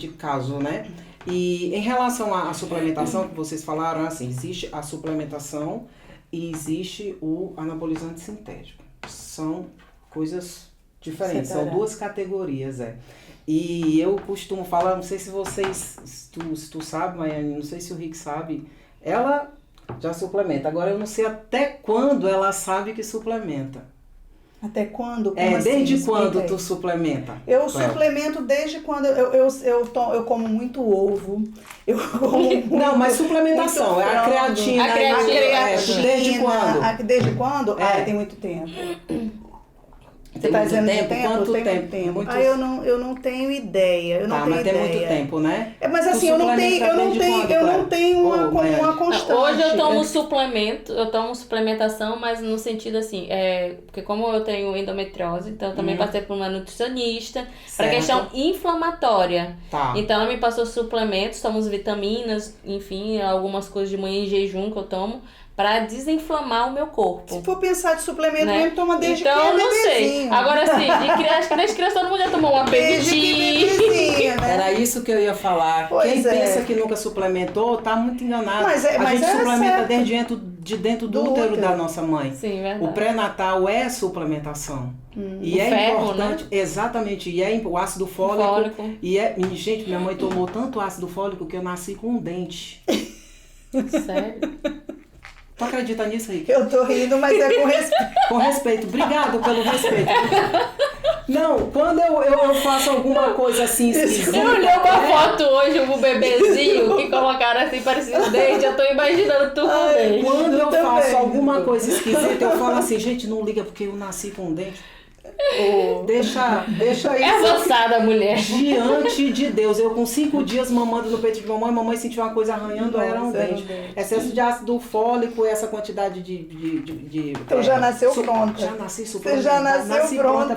caso, né? E em relação à suplementação que vocês falaram, assim, existe a suplementação e existe o anabolizante sintético. São coisas diferentes, são duas categorias, E eu costumo falar, não sei se se tu sabe, Maiane, não sei se o Rick sabe, ela já suplementa. Agora eu não sei até quando ela sabe que suplementa. Até quando? Como desde assim? Quando tu suplementa? Eu suplemento desde quando eu como muito ovo. Eu como não, mas suplementação, a creatina. Desde quando? Desde quando? Tem muito tempo. Você está dizendo tempo? Quanto tempo? Muito... eu não tenho ideia. Mas tem muito tempo, né? Mas assim, eu não tenho uma constante. Hoje eu tomo suplemento, eu tomo suplementação, mas no sentido assim, porque como eu tenho endometriose, então eu também passei por uma nutricionista para questão inflamatória. Tá. Então ela me passou suplementos, tomo vitaminas, enfim, algumas coisas de manhã em jejum que eu tomo, para desinflamar o meu corpo. Se for pensar de suplemento, mesmo toma desde que é bebezinho. Então, eu não sei. Agora, assim, acho que desde criança todo mundo já tomou uma bebezinha, né? Era isso que eu ia falar. Quem pensa que nunca suplementou, tá muito enganado. Mas a gente suplementa certo. de dentro do útero da nossa mãe. Sim, verdade. O pré-natal é suplementação. E é ferro, importante, né? Exatamente, e o ácido fólico. Gente, minha mãe tomou tanto ácido fólico que eu nasci com um dente. Sério? Tu acredita nisso, Rick? Eu tô rindo, mas é com respeito. Com respeito. Obrigado pelo respeito. Não, quando eu faço alguma coisa assim esquisita... Você olhou uma foto hoje, um bebezinho, que colocaram assim, parecia um dente, eu tô imaginando tudo dele. Quando eu faço alguma coisa esquisita, eu falo assim, gente, não liga porque eu nasci com um dente. Deixa isso. É avançada a mulher. Diante de Deus, eu com 5 dias mamando no peito de mamãe sentiu uma coisa arranhando, era um dente. Excesso de ácido fólico, essa quantidade de então já nasceu pronta. Já nasci super. Você já nasceu pronta.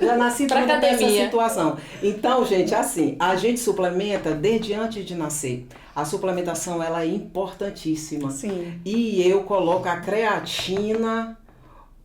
Já nasci pra pronta para essa academia. situação. Então, gente, assim, a gente suplementa desde antes de nascer. A suplementação, ela é importantíssima. Sim. E eu coloco a creatina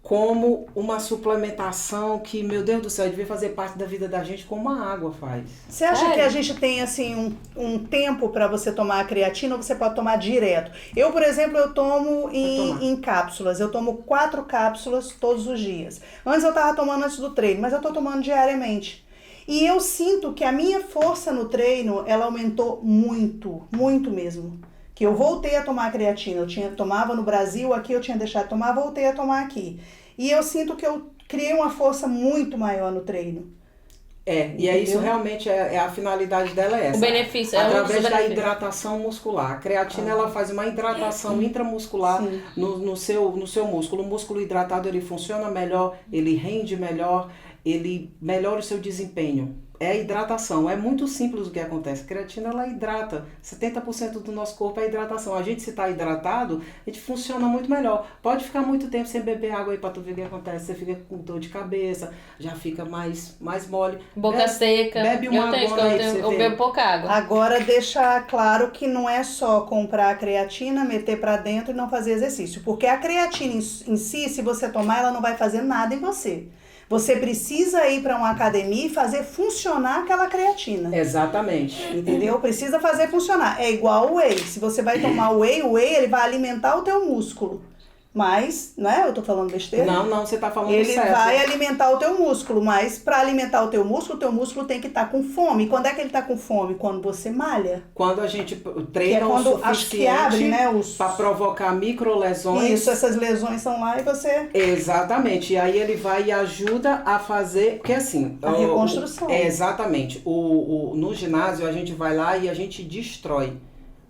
como uma suplementação que, meu Deus do céu, devia fazer parte da vida da gente como a água faz. Você acha Sério? que a gente tem assim um tempo para você tomar a creatina ou você pode tomar direto? Eu, por exemplo, eu tomo em cápsulas. Eu tomo 4 cápsulas todos os dias. Antes eu tava tomando antes do treino, mas eu tô tomando diariamente. E eu sinto que a minha força no treino, ela aumentou muito, muito mesmo. Que eu voltei a tomar a creatina, tomava no Brasil, aqui eu tinha deixado de tomar, voltei a tomar aqui. E eu sinto que eu criei uma força muito maior no treino. E é isso realmente, a finalidade dela é essa. O benefício, através da hidratação muscular. A creatina, ela faz uma hidratação intramuscular no seu músculo. O músculo hidratado, ele funciona melhor, ele rende melhor, ele melhora o seu desempenho. É hidratação, é muito simples o que acontece. A creatina, ela hidrata. 70% do nosso corpo é hidratação. A gente, se está hidratado, a gente funciona muito melhor. Pode ficar muito tempo sem beber água aí para tu ver o que acontece. Você fica com dor de cabeça, já fica mais mole. Boca seca. Bebe uma água aí eu bebo pouca água. Agora, deixar claro que não é só comprar a creatina, meter para dentro e não fazer exercício. Porque a creatina em si, se você tomar, ela não vai fazer nada em você. Você precisa ir para uma academia e fazer funcionar aquela creatina. Exatamente. Entendeu? Precisa fazer funcionar. É igual o whey. Se você vai tomar o whey ele vai alimentar o teu músculo. Mas, não é? Eu tô falando besteira? Não, você tá falando ele certo. Ele vai alimentar o teu músculo, mas para alimentar o teu músculo tem que estar com fome. E quando é que ele tá com fome? Quando você malha. Quando a gente treina que é quando, o suficiente acho que abre, né, para provocar microlesões. Isso, essas lesões são lá e você... Exatamente. E aí ele vai e ajuda a fazer... Porque assim... A reconstrução. Exatamente. No ginásio a gente vai lá e a gente destrói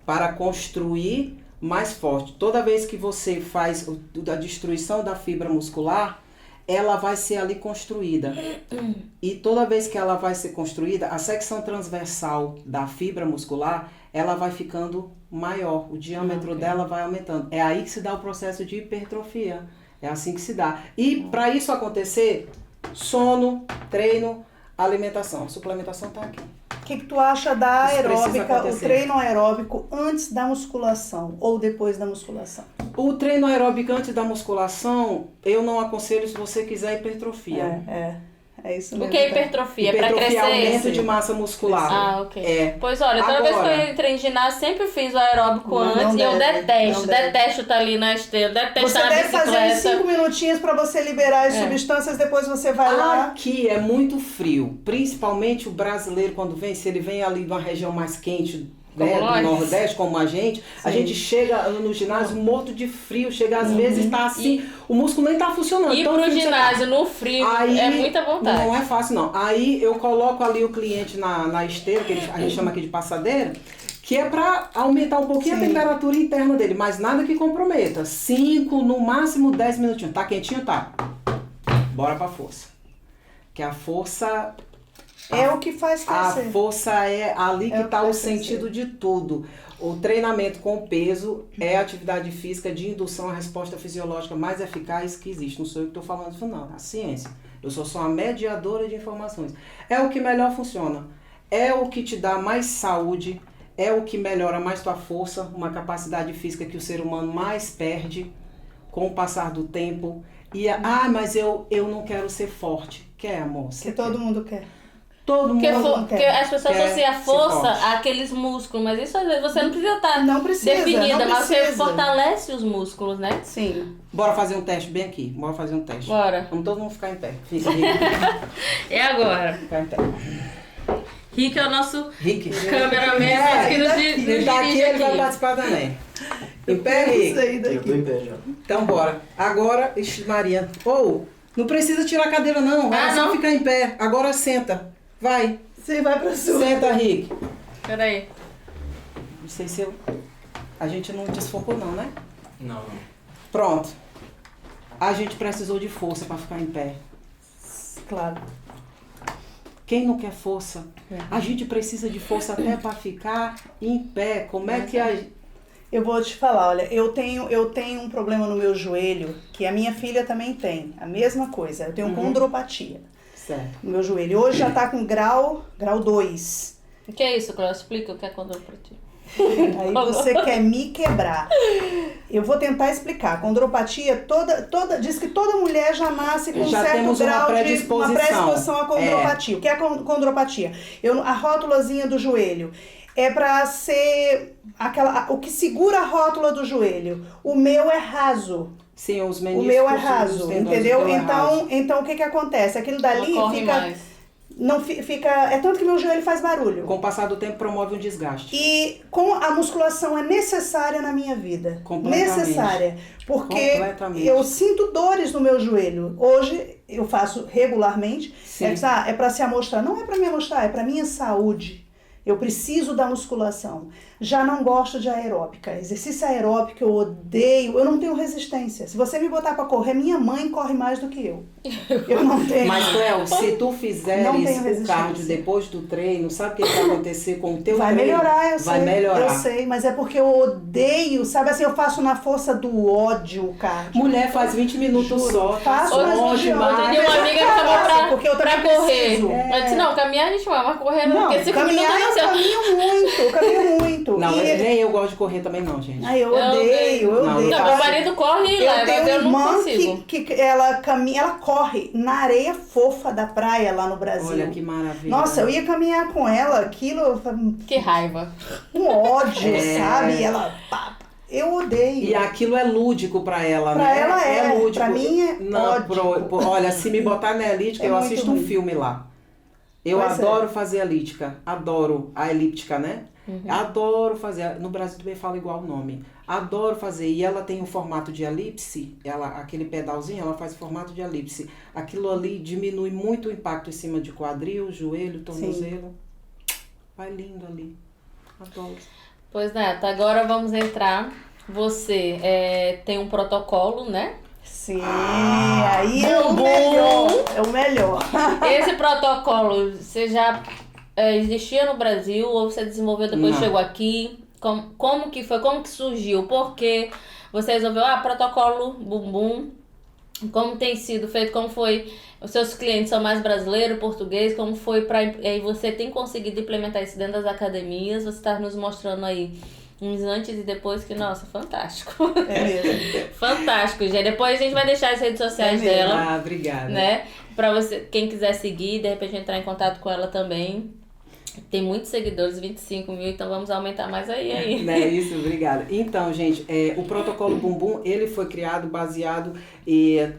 para construir mais forte. Toda vez que você faz a destruição da fibra muscular, ela vai ser ali construída. E toda vez que ela vai ser construída, a secção transversal da fibra muscular, ela vai ficando maior. O diâmetro dela vai aumentando. É aí que se dá o processo de hipertrofia. É assim que se dá. E para isso acontecer, sono, treino, alimentação. A suplementação está aqui. O que tu acha da aeróbica, o treino aeróbico antes da musculação ou depois da musculação? O treino aeróbico antes da musculação, eu não aconselho se você quiser hipertrofia. É isso mesmo. O que é hipertrofia? É pra crescer? Aumento de massa muscular. Ah, ok. Pois olha, toda vez que eu entrei em ginásio, sempre fiz o aeróbico antes e eu detesto estar ali na esteira, detesto estar na bicicleta. Você deve fazer 5 minutinhos pra você liberar as substâncias, depois você vai lá. Aqui é muito frio, principalmente o brasileiro quando vem, se ele vem ali de uma região mais quente, do Nordeste, como a gente chega no ginásio morto de frio, chega às vezes tá assim, o músculo nem tá funcionando. Ir pro ginásio no frio aí, é muita vontade. Não é fácil não. Aí eu coloco ali o cliente na esteira, que a gente chama aqui de passadeira, que é para aumentar um pouquinho a temperatura interna dele, mas nada que comprometa. 5, no máximo 10 minutinhos. Tá quentinho? Tá. Bora pra força. Que a força... É o que faz crescer. A força é ali que está o sentido de tudo. O treinamento com peso é a atividade física de indução à resposta fisiológica mais eficaz que existe. Não sou eu que estou falando isso, não. É a ciência. Eu sou só uma mediadora de informações. É o que melhor funciona. É o que te dá mais saúde. É o que melhora mais tua força. Uma capacidade física que o ser humano mais perde com o passar do tempo. E, mas eu não quero ser forte. Quer, amor? Que todo mundo quer. Todo mundo quer. Porque as pessoas associam a força àqueles músculos, mas isso às vezes você não precisa estar definida, mas você fortalece os músculos, né? Sim. Bora fazer um teste bem aqui. Bora fazer um teste. Bora. Vamos todo mundo ficar em pé. Fica, Rick. E agora? Ficar em pé. Rick é o nosso cameraman que nos dirige ele tá aqui, ele vai participar também. Em pé, Rick? Eu tô em pé já. Então bora. Agora, Maria. Não precisa tirar a cadeira não. É só ficar em pé. Agora senta. Vai. Você vai pra sua. Senta, Rick. Peraí. Não sei se a gente não desfocou não, né? Não. Pronto. A gente precisou de força pra ficar em pé. Claro. Quem não quer força? A gente precisa de força até para ficar em pé. Como é que a... Eu vou te falar, olha, eu tenho um problema no meu joelho, que a minha filha também tem, a mesma coisa. Eu tenho condropatia Certo. no meu joelho. Hoje já tá com grau 2. O que é isso, Cláudia? Explica o que é condropatia. Aí você quer me quebrar. Eu vou tentar explicar. Condropatia, diz que toda mulher já nasce com Já certo temos uma grau de predisposição. uma predisposição à condropatia. O que é condropatia? A rótulazinha do joelho é para ser o que segura a rótula do joelho. O meu é raso. Sim, os O meniscos. meu é os raso, tendões entendeu? do pé é raso. Então o que que acontece? Aquilo dali Não corre fica mais. não fica, é tanto que meu joelho faz barulho. Com o passar do tempo promove um desgaste. E a musculação é necessária na minha vida. Completamente. Necessária. Porque Completamente. eu sinto dores no meu joelho. Hoje eu faço regularmente. Sim. É para se amostrar. Não é para me amostrar, é para minha saúde. Eu preciso da musculação. Já não gosto de aeróbica. Exercício aeróbico eu odeio. Eu não tenho resistência. Se você me botar para correr, minha mãe corre mais do que eu. Eu não tenho. Mas, Cléo, se tu Não fizeres tenho o resistência. cardio depois do treino, sabe o que vai acontecer com o teu Vai treino? melhorar, eu sei. Vai melhorar. Eu sei, mas é porque eu odeio, sabe assim, eu faço na força do ódio o cardio. Mulher faz 20 minutos só. Faço, Hoje- mas não Hoje, adianta. Hoje tem uma amiga que chamou pra, Porque eu também pra correr. preciso. Eu disse, não, caminhar a gente vai, mas correr não, Não, porque 5 minutos caminhar não eu sei. caminho muito. Não, E- nem eu gosto de correr também não, gente. Ai, eu odeio. Não, Não, faço- meu marido corre e Eu leva, tenho mas eu uma não irmã consigo. que ela caminha, ela corre na areia fofa da praia lá no Brasil. Olha que maravilha. Nossa, eu ia caminhar com ela, aquilo, Que raiva. um ódio, É. sabe? E ela, pá, eu odeio. E aquilo é lúdico pra ela, Pra né? ela é, lúdico. pra mim é Não, ódico. olha, se me botar na elíptica, É eu muito assisto um ruim. filme lá. Eu Pois é. adoro fazer elíptica, adoro a elíptica, né? Adoro fazer, no Brasil também fala igual o nome. Adoro fazer, e ela tem um formato de elipse, aquele pedalzinho, ela faz formato de elipse. Aquilo ali diminui muito o impacto em cima de quadril, joelho, tornozelo. Vai lindo ali. Adoro. Pois, Neto, agora vamos entrar. Você tem um protocolo, né? Sim, aí é o Bumbum. melhor. É o melhor. Esse protocolo, você já existia no Brasil ou você desenvolveu depois Não. chegou aqui? Como que foi? Como que surgiu? Por que você resolveu, protocolo bumbum? Como tem sido feito? Como foi? Os seus clientes são mais brasileiros, português? Como foi para aí você tem conseguido implementar isso dentro das academias? Você está nos mostrando aí uns antes e depois que, nossa, fantástico. É mesmo. Fantástico, gente. Depois a gente vai deixar as redes sociais É mesmo. dela, Ah, obrigada. né? Pra você, quem quiser seguir, de repente entrar em contato com ela também. Tem muitos seguidores, 25 mil, então vamos aumentar mais aí. Não é isso, obrigada. Então, gente, o protocolo Bumbum, ele foi criado baseado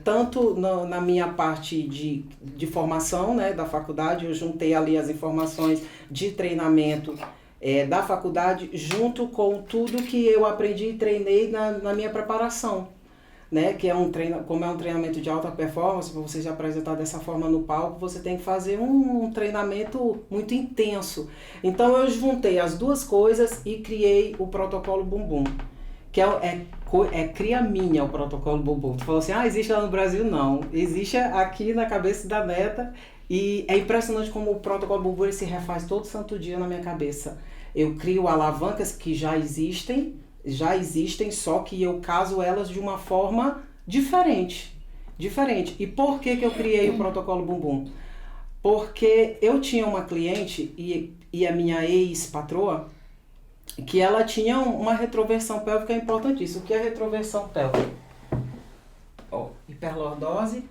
tanto na minha parte de formação, né, da faculdade. Eu juntei ali as informações de treinamento da faculdade, junto com tudo que eu aprendi e treinei na minha preparação. Né, que como é um treinamento de alta performance, para você se apresentar dessa forma no palco, você tem que fazer um treinamento muito intenso. Então eu juntei as duas coisas e criei o protocolo Bumbum, que é cria minha o protocolo Bumbum. Tu falou assim, existe lá no Brasil? Não, existe aqui na cabeça da Neta, e é impressionante como o protocolo Bumbum ele se refaz todo santo dia na minha cabeça. Eu crio alavancas que já existem, só que eu caso elas de uma forma diferente. E por que eu criei o protocolo Bumbum? Porque eu tinha uma cliente e a minha ex-patroa, que ela tinha uma retroversão pélvica importantíssima. O que é retroversão pélvica? Hiperlordose,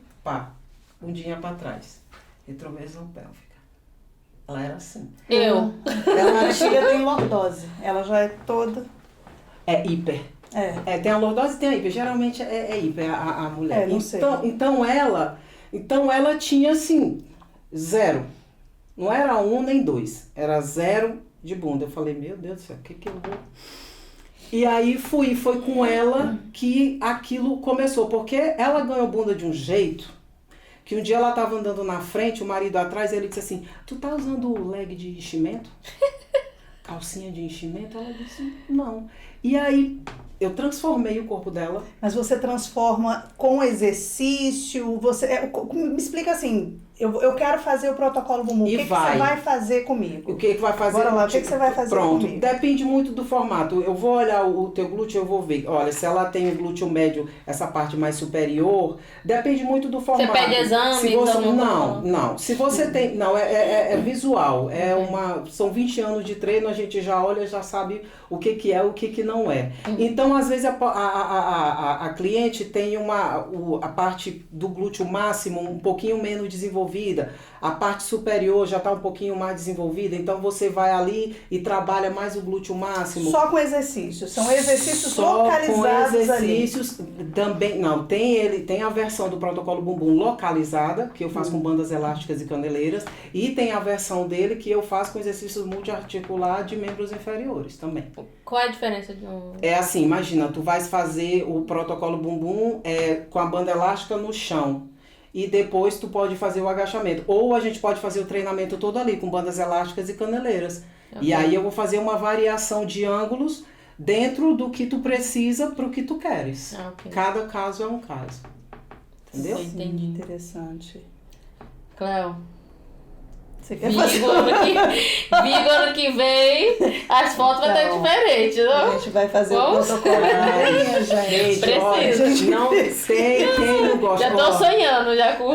bundinha para trás. Retroversão pélvica. Ela era assim. Eu. Ela chega tem lordose. Ela já é toda. É hiper. Tem a lordose e tem a hiper. Geralmente é hiper a mulher. Não sei. Então ela tinha assim, 0. Não era 1 nem 2. Era 0 de bunda. Eu falei, meu Deus do céu, o que eu vou... E aí foi com ela que aquilo começou. Porque ela ganhou bunda de um jeito que um dia ela tava andando na frente, o marido atrás, e ele disse assim, tu tá usando leg de enchimento? Calcinha de enchimento? Ela disse, não. E aí eu transformei o corpo dela. Mas você transforma com exercício, me explica assim, eu quero fazer o protocolo bumbum. O E que você vai fazer comigo? O que vai fazer? Bora lá, o que você vai fazer Pronto, comigo? depende muito do formato. Eu vou olhar o teu glúteo, eu vou ver. Olha, se ela tem o glúteo médio, essa parte mais superior, depende muito do formato. Você pede exame? Se você, então não. Se você tem... Não, é visual. São 20 anos de treino, a gente já olha, já sabe o que é, o que não é. Então, às vezes, a cliente tem a parte do glúteo máximo um pouquinho menos desenvolvida, a parte superior já está um pouquinho mais desenvolvida, então você vai ali e trabalha mais o glúteo máximo. Só com exercícios, são exercícios Só localizados com exercícios ali. Também, não, tem a versão do protocolo bumbum localizada, que eu faço com bandas elásticas e caneleiras, e tem a versão dele que eu faço com exercícios multiarticular de membros inferiores também. Qual é a diferença de um... É assim, imagina, tu vais fazer o protocolo bumbum com a banda elástica no chão. E depois tu pode fazer o agachamento. Ou a gente pode fazer o treinamento todo ali, com bandas elásticas e caneleiras. Okay. E aí eu vou fazer uma variação de ângulos dentro do que tu precisa para o que tu queres. Okay. Cada caso é um caso. Entendeu? Sim, entendi. Interessante. Cléo, você quer fazer? Vigo ano que vem, as fotos vão estar diferentes, não? A gente vai fazer o protocolo. Gente, precisa. Olha, não tem quem não gosta. Já tô sonhando, já com...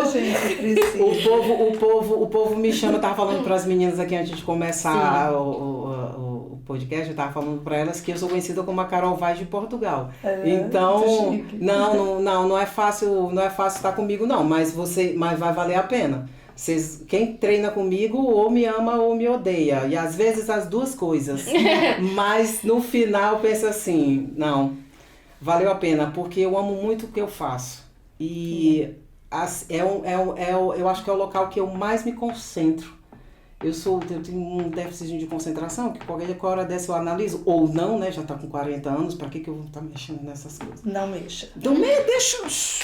O povo me chama, eu tava falando para as meninas aqui antes de começar o podcast, eu tava falando para elas que eu sou conhecida como a Carol Vaz de Portugal. Então, não é fácil estar comigo não, mas vai valer a pena. Quem treina comigo ou me ama ou me odeia. E às vezes as duas coisas. Mas no final pensa assim, não, valeu a pena, porque eu amo muito o que eu faço. E eu acho que é o local que eu mais me concentro. Eu tenho um déficit de concentração, que qualquer hora dessa eu analiso, ou não, né? Já tá com 40 anos, pra que eu vou estar mexendo nessas coisas? Não mexa.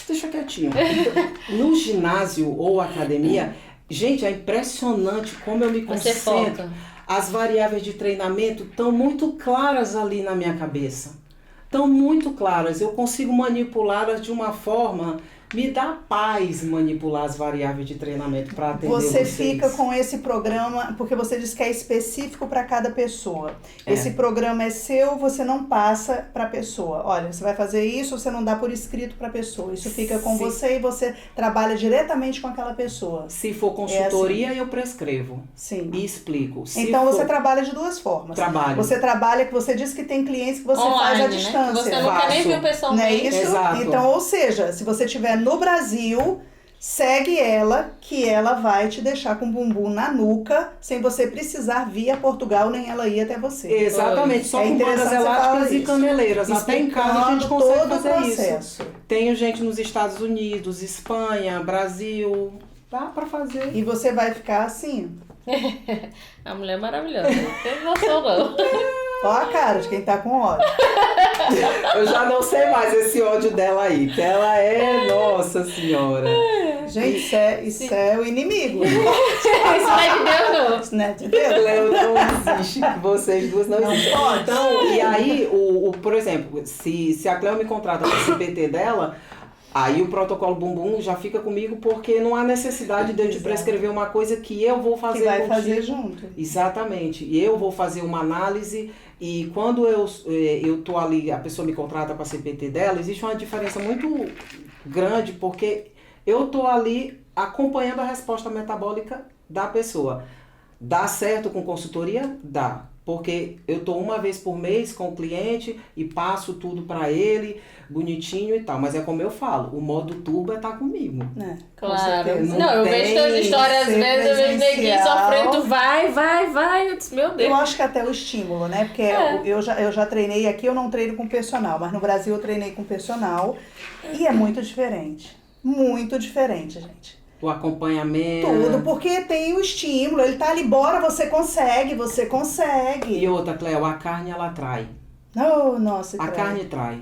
Deixa quietinho. No ginásio ou academia, gente, é impressionante como eu me concentro. As variáveis de treinamento estão muito claras ali na minha cabeça. Estão muito claras. Eu consigo manipulá-las de uma forma... Me dá paz manipular as variáveis de treinamento para atender vocês. Você fica com esse programa, porque você diz que é específico para cada pessoa. Esse programa é seu, você não passa para a pessoa. Olha, você vai fazer isso, você não dá por escrito para a pessoa. Isso fica com você e você trabalha diretamente com aquela pessoa. Se for consultoria, assim. Eu prescrevo. Sim. E explico. Então você trabalha de duas formas. Trabalho. Você trabalha, que você diz que tem clientes que você online, faz à distância. Né? Você não quer nem ver pessoalmente. Não é isso? Exato. Então, ou seja, se você tiver no Brasil, segue ela, que ela vai te deixar com o bumbum na nuca, sem você precisar vir a Portugal, nem ela ir até você. Exatamente, só com bandas elásticas e caneleiras. Até em casa a gente consegue fazer isso. Tenho gente nos Estados Unidos, Espanha, Brasil, dá pra fazer. E você vai ficar assim. A mulher é maravilhosa, não tem noção não. Ó a cara de quem tá com ódio. Eu já não sei mais esse ódio dela aí, que ela é Nossa Senhora. Gente, isso é o inimigo. Isso não é de Deus, não. Isso não é de Deus. Cleo não existe, vocês duas não existem. Pode. Então, e aí, por exemplo, se a Cleo me contrata para o CPT dela, aí o protocolo bumbum já fica comigo, porque não há necessidade de eu te prescrever uma coisa que eu vou fazer que vai contigo. fazer junto. Exatamente. E eu vou fazer uma análise e quando eu tô ali, a pessoa me contrata para a CPT dela, existe uma diferença muito grande, porque eu tô ali acompanhando a resposta metabólica da pessoa. Dá certo com consultoria? Dá. Porque eu tô uma vez por mês com o cliente e passo tudo para ele, bonitinho e tal. Mas é como eu falo, o modo turbo é estar comigo. Claro. Não, eu vejo suas histórias, às vezes eu vejo neguinho sofrendo, vai. Eu disse, meu Deus. Eu acho que até o estímulo, né? Porque eu já treinei aqui, eu não treino com personal, mas no Brasil eu treinei com personal e é muito diferente. Muito diferente, gente. O acompanhamento. Tudo, porque tem o estímulo, ele tá ali, bora, você consegue. E outra, Cleo, a carne ela atrai. Oh, nossa, a carne trai.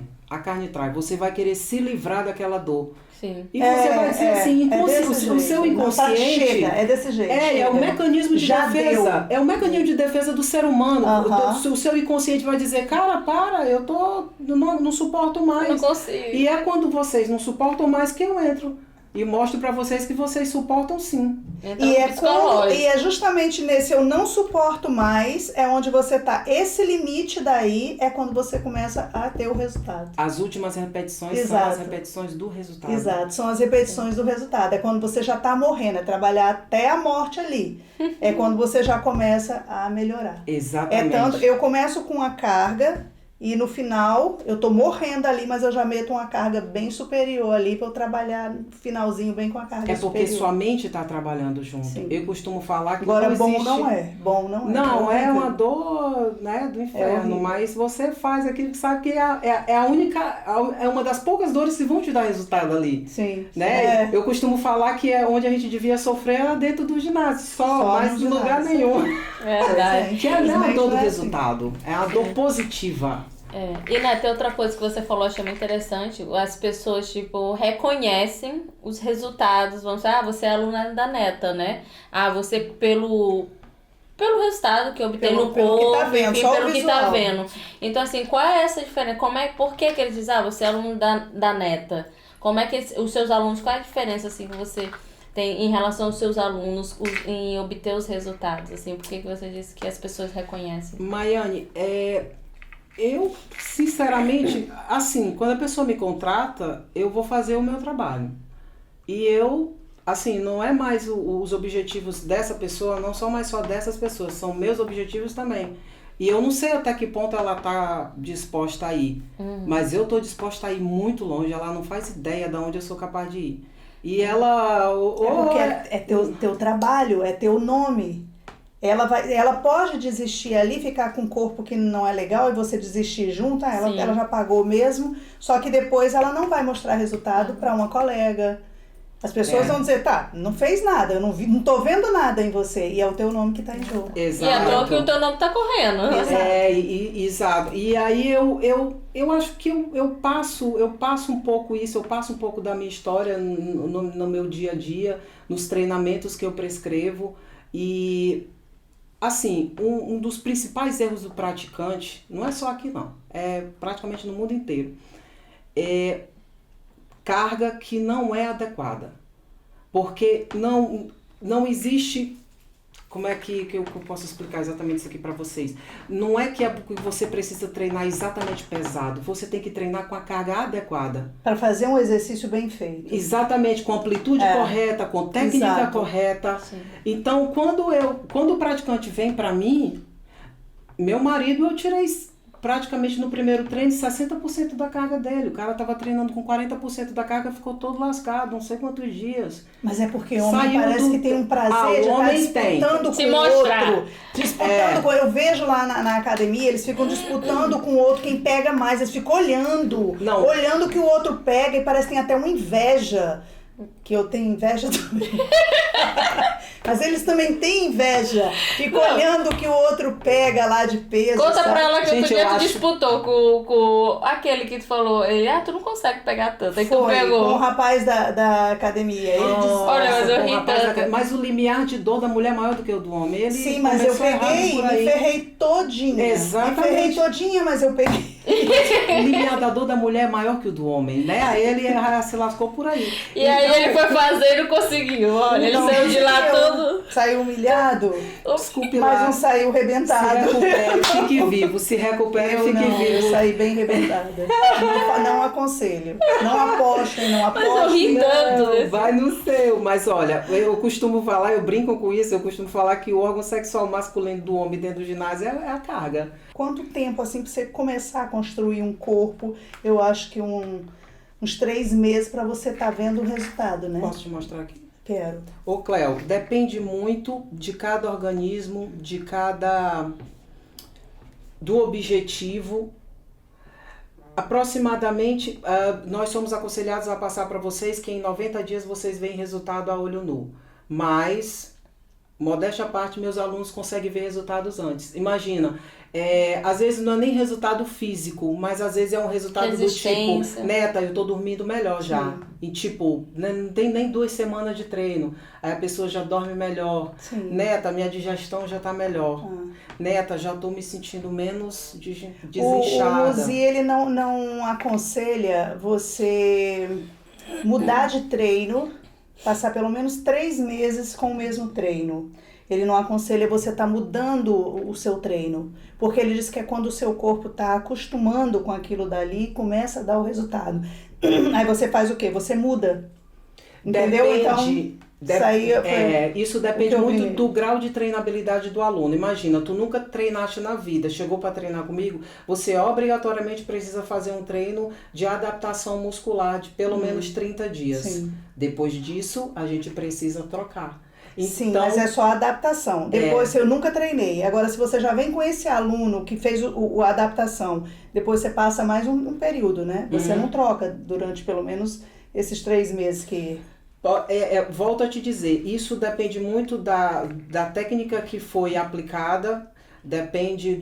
Você vai querer se livrar daquela dor. Sim. E você vai dizer assim, o seu inconsciente... Chega, é desse jeito. É o mecanismo de defesa. É o mecanismo de defesa do ser humano. O seu inconsciente vai dizer, cara, para, eu não suporto mais. Eu não consigo. E é quando vocês não suportam mais que eu entro. e mostro para vocês que vocês suportam sim. Então, E é justamente nesse eu não suporto mais, é onde você tá. Esse limite daí é quando você começa a ter o resultado. As últimas repetições são Exato. as repetições do resultado. Exato, são as repetições do resultado. É quando você já tá morrendo, é trabalhar até a morte ali. É quando você já começa a melhorar. Exatamente. É tanto, eu começo com a carga e no final eu tô morrendo ali, mas eu já meto uma carga bem superior ali para eu trabalhar no finalzinho bem com a carga É porque superior. sua mente está trabalhando junto. Sim. Eu costumo falar que Agora, não bom existe... não é. Bom não é. Não, é uma horrível. dor, né, do inferno, horrível. mas você faz aquilo que sabe que é a única, é uma das poucas dores que vão te dar resultado ali. Sim. Né? É. Eu costumo falar que é onde a gente devia sofrer era dentro do ginásio, só mas no em lugar ginásio. nenhum. Verdade. Que é a dor do Infelizmente, resultado, é a dor positiva. É. E né, tem outra coisa que você falou, achei muito interessante. As pessoas, tipo, reconhecem os resultados. Vamos dizer, você é aluna da Neta, né? Você pelo resultado que obtém Pelo no que corpo, tá vendo, enfim, só o pelo que tá visual. vendo. Então, assim, qual é essa diferença? Por que eles dizem, você é aluno da Neta? Como é que os seus alunos, qual é a diferença, assim, que você tem em relação aos seus alunos em obter os resultados, assim? Por que você disse que as pessoas reconhecem? Maiane, eu, sinceramente, assim, quando a pessoa me contrata, eu vou fazer o meu trabalho. E eu, assim, não é mais os objetivos dessa pessoa, não são mais só dessas pessoas, são meus objetivos também. E eu não sei até que ponto ela tá disposta a ir, mas eu tô disposta a ir muito longe, ela não faz ideia de onde eu sou capaz de ir. E ela... Porque é teu trabalho, é teu nome. Ela pode desistir ali, ficar com um corpo que não é legal e você desistir junto, Sim. ela já pagou mesmo, só que depois ela não vai mostrar resultado para uma colega. As pessoas vão dizer, tá, não fez nada, eu não tô vendo nada em você, e é o teu nome que tá em jogo. Exato. E à toa que o teu nome tá correndo. Exato. E aí eu acho que eu passo um pouco isso, eu passo um pouco da minha história no meu dia a dia, nos treinamentos que eu prescrevo. E, assim, um dos principais erros do praticante, não é só aqui não, é praticamente no mundo inteiro, é carga que não é adequada. Porque não existe... Como é que eu posso explicar exatamente isso aqui para vocês? Não é que você precisa treinar exatamente pesado. Você tem que treinar com a carga adequada. Para fazer um exercício bem feito. Exatamente, com amplitude correta, com técnica correta. Sim. Então, quando o praticante vem para mim, meu marido, eu tirei praticamente no primeiro treino 60% da carga dele. O cara tava treinando com 40% da carga, ficou todo lascado, não sei quantos dias. Mas é porque o homem parece que tem um prazer de estar disputando Se com o mostrar. outro. Eu vejo lá na academia, eles ficam disputando com o outro quem pega mais. Eles ficam olhando. Não. Olhando o que o outro pega e parece que tem até uma inveja. Que eu tenho inveja também. Mas eles também têm inveja. Ficam olhando o que o outro pega lá de peso. Conta sabe? pra ela que Gente, outro dia eu tu acho- disputou com aquele que tu falou. Ele, tu não consegue pegar tanto. Aí tu Foi com o pegou. rapaz da academia. Ele disse, Olha, mas eu com o ri rapaz tanto. mas o limiar de dor da mulher é maior do que o do homem. Ele sim, mas eu começou errado peguei, por me aí. ferrei todinha. Exatamente. Me ferrei todinha, mas eu peguei. O limiar da dor da mulher é maior que o do homem, né? Aí ele se lascou por aí. E aí ele foi fazer e não conseguiu. Olha, ele Então, saiu de lá todo. Saiu humilhado, Desculpe mas lá. não saiu Se rebentado. recupere, fique vivo. Se recupere, Eu fique não, eu vivo. saí bem rebentada. Não aconselho. Não apostem, não Mas eu apostem. ri tanto. Não, vai no seu. Mas olha, eu costumo falar, eu brinco com isso, eu costumo falar que o órgão sexual masculino do homem dentro do ginásio é a carga. Quanto tempo, assim, pra você começar a construir um corpo? Eu acho que uns 3 meses pra você estar vendo o resultado, né? Posso te mostrar aqui? Quero. Ô Cléo, depende muito de cada organismo, do objetivo. Aproximadamente, nós somos aconselhados a passar para vocês que em 90 dias vocês veem resultado a olho nu. Mas, modéstia à parte, meus alunos conseguem ver resultados antes. Imagina, às vezes não é nem resultado físico, mas às vezes é um resultado do tipo, Resistência. Neta, eu tô dormindo melhor já. E tipo, não tem nem 2 semanas de treino, aí a pessoa já dorme melhor. Sim. Neta, minha digestão já tá melhor. Neta, já tô me sentindo menos desinchada. O Luzi, ele não aconselha você mudar de treino passar pelo menos 3 meses com o mesmo treino. Ele não aconselha você estar mudando o seu treino, porque ele diz que é quando o seu corpo está acostumando com aquilo dali e começa a dar o resultado. Aí você faz o quê? Você muda. Entendeu? Isso depende muito do grau de treinabilidade do aluno. Imagina, tu nunca treinaste na vida, chegou para treinar comigo, você obrigatoriamente precisa fazer um treino de adaptação muscular de pelo menos 30 dias. Sim. Depois disso, a gente precisa trocar. Sim, mas é só adaptação. Depois, eu nunca treinei. Agora, se você já vem com esse aluno que fez a adaptação, depois você passa mais um período, né? Você não troca durante pelo menos esses 3 meses que... Volto a te dizer, isso depende muito da técnica que foi aplicada, depende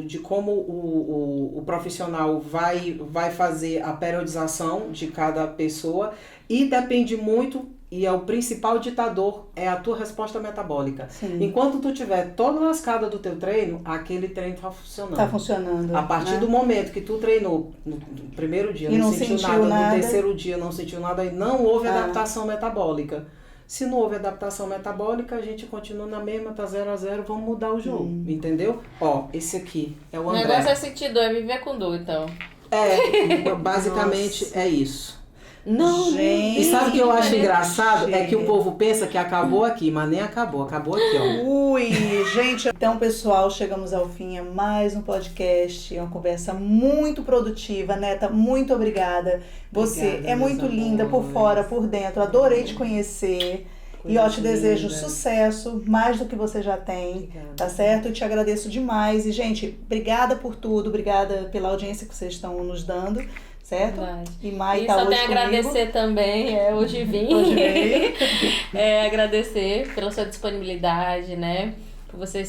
de como o profissional vai fazer a periodização de cada pessoa e depende muito, e é o principal ditador, é a tua resposta metabólica. Sim. Enquanto tu tiver toda lascada do teu treino, aquele treino tá funcionando. Tá funcionando. A partir do momento que tu treinou no primeiro dia, e não sentiu nada, no terceiro dia não sentiu nada, aí não houve adaptação metabólica. Se não houve adaptação metabólica, a gente continua na mesma, tá 0-0, vamos mudar o jogo, entendeu? Ó, esse aqui é o André. O negócio é sentir dor, é viver com dor, então. Basicamente é isso. Não, gente, e sabe o que eu acho engraçado? gente. É que o povo pensa que acabou aqui, mas nem acabou aqui, ó. Ui, gente, então pessoal, chegamos ao fim, é mais um podcast, é uma conversa muito produtiva, Neta, muito obrigada. Você Obrigada, é muito meus linda por amores. fora, por dentro, adorei te conhecer. E ó, te desejo sucesso, mais do que você já tem, Obrigada. tá certo? Eu te agradeço demais. E, gente, obrigada por tudo, obrigada pela audiência que vocês estão nos dando, certo? Verdade. E Mai E tá só hoje tenho a comigo. agradecer também, hoje vim. Hoje veio. Agradecer pela sua disponibilidade, né? Por você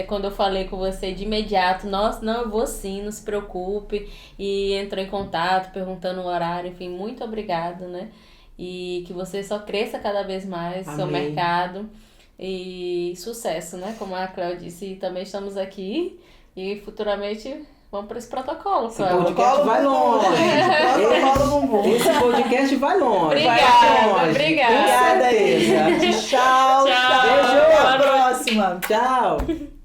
quando eu falei com você de imediato, nossa, não, eu vou sim, não se preocupe. E entrou em contato, perguntando o horário, enfim, muito obrigado, né? E que você só cresça cada vez mais, seu Amém. mercado. E sucesso, né? Como a Cléo disse, também estamos aqui. E futuramente vamos para esse protocolo, Esse Cléo. podcast vai longe. Protocolo bumbum. Esse podcast vai longe. Obrigada, vai longe. obrigada. Com Obrigada, certeza. gente. Tchau, Tchau. tchau. Beijo, até a próxima. Tchau.